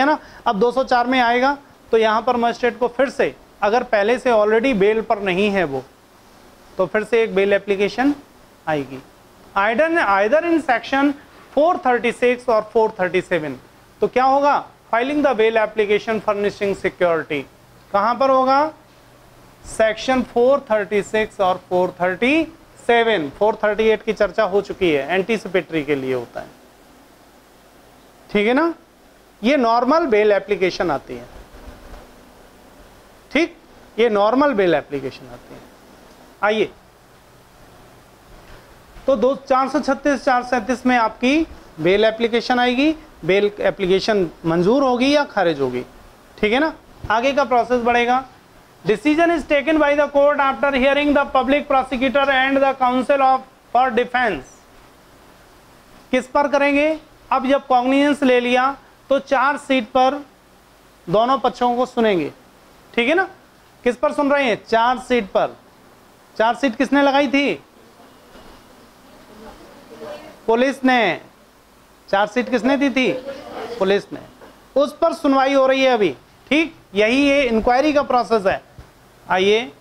ना। अब 204 में आएगा तो यहाँ पर मजिस्ट्रेट को फिर से, अगर पहले से ऑलरेडी बेल पर नहीं है वो, तो फिर से एक बेल एप्लीकेशन आएगी, आइदर इन सेक्शन 436 और 437। तो क्या होगा? Filing the bail application furnishing security कहाँ पर होगा? सेक्शन 436 और 437। 438 की चर्चा हो चुकी है, एंटीसिपेटरी के लिए होता है, ठीक है ना। ये नॉर्मल बेल एप्लीकेशन आती है, ठीक, ये नॉर्मल बेल एप्लीकेशन आती है। आइए, तो 436 437 में आपकी बेल एप्लीकेशन आएगी। बेल एप्लीकेशन मंजूर होगी या खारिज होगी, ठीक है ना। आगे का प्रोसेस बढ़ेगा। Decision is taken by the court after hearing the public prosecutor and the counsel of for defense। किस पर करेंगे? अब जब कॉग्निजेंस ले लिया तो चार्जशीट पर दोनों पक्षों को सुनेंगे, ठीक है ना। किस पर सुन रहे हैं? चार्जशीट पर। चार्जशीट किसने लगाई थी? पुलिस ने। चार्जशीट किसने दी थी? पुलिस ने। उस पर सुनवाई हो रही है अभी, ठीक। यही ये इंक्वायरी का प्रोसेस है। आइए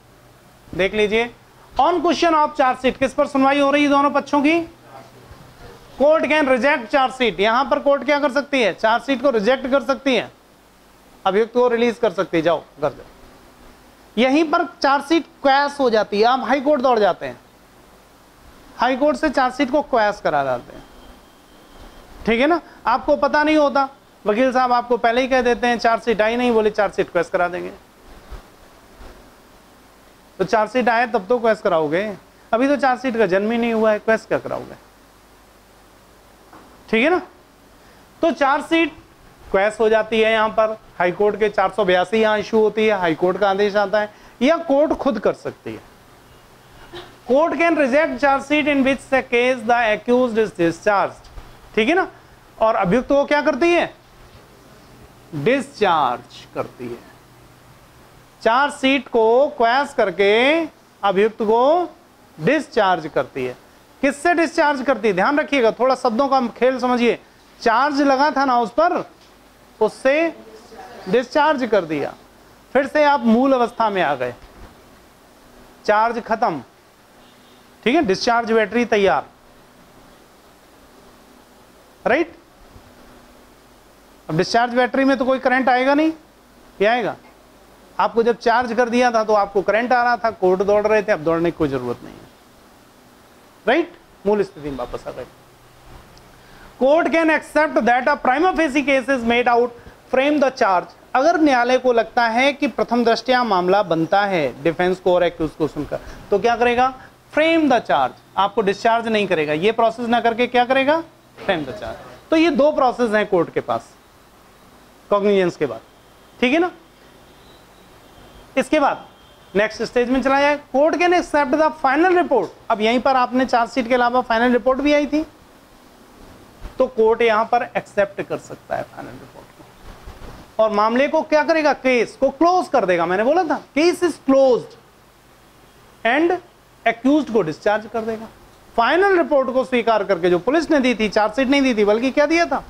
देख लीजिए, ऑन क्वेश्चन ऑफ चार्जशीट किस पर सुनवाई हो रही है दोनों पक्षों की? Court can reject chargesheet. यहां पर कोर्ट क्या कर सकती है? चार्जशीट को रिजेक्ट कर सकती है, अभियुक्त को रिलीज कर सकती है, जाओ कर दो। यहीं पर चार्जशीट क्वैश हो जाती है, आप हाई कोर्ट दौड़ जाते हैं, हाई कोर्ट से चार्जशीट को क्वैश करा जाते हैं, ठीक है ना। आपको पता नहीं होता, वकील साहब आपको पहले ही कह देते हैं चार्जशीट आई नहीं, बोले चार्जशीट क्वैश करा देंगे। तो चार्जशीट आए तब तो क्वैश कराओगे, अभी तो चार्जशीट का जन्म ही नहीं हुआ है, क्वैश क्या कराओगे, ठीक है ना। तो चार्जशीट क्वैश हो जाती है, यहां पर हाई कोर्ट के 482 यहां इशू होती है, हाई कोर्ट का आदेश आता है, या कोर्ट खुद कर सकती है। Court can reject chargesheet in which the case the accused is discharged, ठीक है ना। और अभियुक्त को क्या करती है? डिस्चार्ज करती है। चार्जशीट को क्वैश करके अभियुक्त को डिस्चार्ज करती है। किससे डिस्चार्ज करती है? ध्यान रखिएगा, थोड़ा शब्दों का खेल समझिए। चार्ज लगा था ना उस पर, उससे डिस्चार्ज कर दिया, फिर से आप मूल अवस्था में आ गए, चार्ज खत्म, ठीक है। डिस्चार्ज बैटरी तैयार, राइट। अब डिस्चार्ज बैटरी में तो कोई करंट आएगा नहीं, क्या आएगा? आपको जब चार्ज कर दिया था तो आपको करंट आ रहा था, कोर्ट दौड़ रहे थे, अब दौड़ने की कोई जरूरत नहीं है, राइट। मूल स्थिति में वापस आ गए। Court can accept that a prima facie case is made out frame the charge. अगर न्यायालय को लगता है कि प्रथम दृष्टया मामला बनता है डिफेंस को और एक्यूज को सुनकर, तो क्या करेगा? Frame the charge. आपको डिस्चार्ज नहीं करेगा, ये प्रोसेस ना करके क्या करेगा? Frame the charge. तो ये दो प्रोसेस हैं कोर्ट के पास कॉग्निजेंस के बाद, ठीक है ना। इसके बाद नेक्स्ट स्टेज में चला जाए, court can accept the final report. अब यहीं पर आपने चार्जशीट के अलावा फाइनल रिपोर्ट भी आई थी, तो कोर्ट यहां पर एक्सेप्ट कर सकता है फाइनल रिपोर्ट को, और मामले को क्या करेगा? केस को क्लोज कर देगा। मैंने बोला था case is closed end accused को डिस्चार्ज कर देगा। फाइनल रिपोर्ट को स्वीकार करके, जो पुलिस ने दी थी, चार्जशीट नहीं दी थी बल्कि क्या दिया था?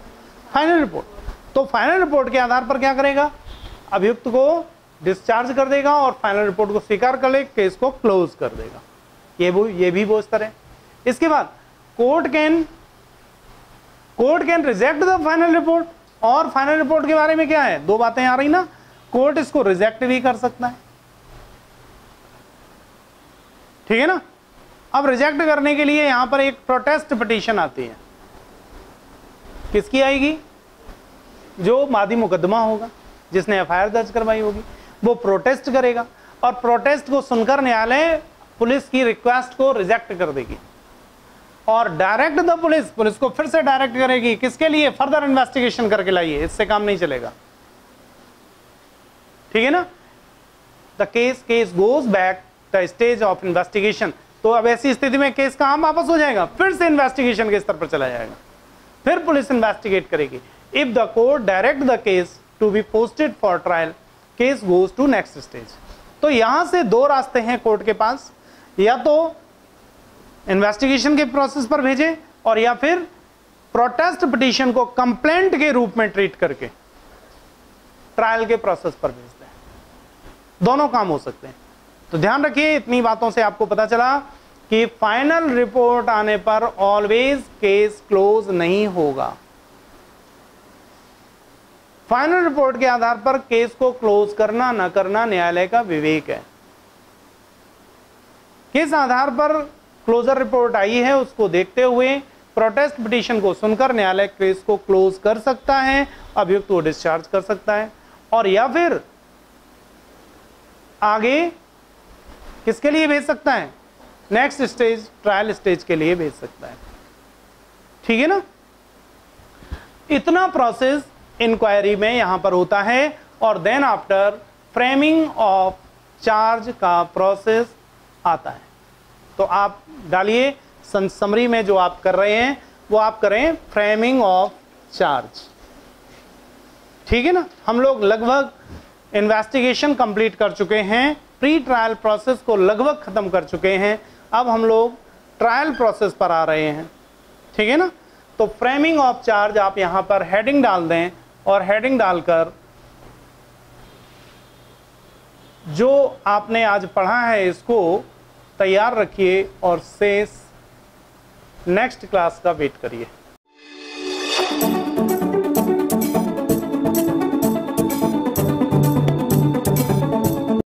Final report. तो फाइनल रिपोर्ट के आधार पर क्या करेगा? अभियुक्त को डिस्चार्ज कर देगा और फाइनल रिपोर्ट को स्वीकार कर ले, केस को क्लोज कर देगा। ये भी वो इस तरह। इसके बाद court can reject the final report. और फाइनल रिपोर्ट के बारे में क्या है? दो बातें आ रही ना, कोर्ट इसको रिजेक्ट भी कर सकता है, ठीक है ना। अब रिजेक्ट करने के लिए यहां पर एक प्रोटेस्ट पिटीशन आती है। किसकी आएगी? जो मादी मुकदमा होगा, जिसने एफआईआर दर्ज करवाई होगी, वो प्रोटेस्ट करेगा, और प्रोटेस्ट को सुनकर न्यायालय पुलिस की रिक्वेस्ट को रिजेक्ट कर देगी और डायरेक्ट द पुलिस को फिर से डायरेक्ट करेगी। किसके लिए? फर्दर इन्वेस्टिगेशन करके लाइए, इससे काम नहीं चलेगा, ठीक है ना। The case goes back the stage of investigation. तो अब ऐसी स्थिति में केस कहां वापस हो जाएगा? फिर से इन्वेस्टिगेशन के स्तर पर चला जाएगा, फिर पुलिस इन्वेस्टिगेट करेगी। If the court direct the case to be posted for trial, case goes to next stage. तो यहां से दो रास्ते हैं कोर्ट के पास, या तो इन्वेस्टिगेशन के प्रोसेस पर भेजे, और या फिर प्रोटेस्ट पिटीशन को कंप्लेंट के रूप में ट्रीट करके ट्रायल के प्रोसेस पर भेज दें। दोनों काम हो सकते हैं। तो ध्यान रखिए, इतनी बातों से आपको पता चला कि फाइनल रिपोर्ट आने पर ऑलवेज केस क्लोज नहीं होगा। फाइनल रिपोर्ट के आधार पर केस को क्लोज करना न करना न्यायालय का विवेक है। किस आधार पर क्लोजर रिपोर्ट आई है उसको देखते हुए प्रोटेस्ट पिटीशन को सुनकर न्यायालय केस को क्लोज कर सकता है, अभियुक्त को डिस्चार्ज कर सकता है, और या फिर आगे किसके लिए भेज सकता है? नेक्स्ट स्टेज, ट्रायल स्टेज के लिए भेज सकता है, ठीक है ना। इतना प्रोसेस इंक्वायरी में यहां पर होता है, और then after framing of charge का प्रोसेस आता है। तो आप डालिए समरी में, जो आप कर रहे हैं वो आप करें फ्रेमिंग ऑफ चार्ज, ठीक है ना। हम लोग लगभग इन्वेस्टिगेशन कंप्लीट कर चुके हैं, प्री ट्रायल प्रोसेस को लगभग ख़त्म कर चुके हैं, अब हम लोग ट्रायल प्रोसेस पर आ रहे हैं, ठीक है ना। तो फ्रेमिंग ऑफ चार्ज आप यहाँ पर हेडिंग डाल दें और हेडिंग डालकर जो आपने आज पढ़ा है इसको तैयार रखिए और शेष नेक्स्ट क्लास का वेट करिए।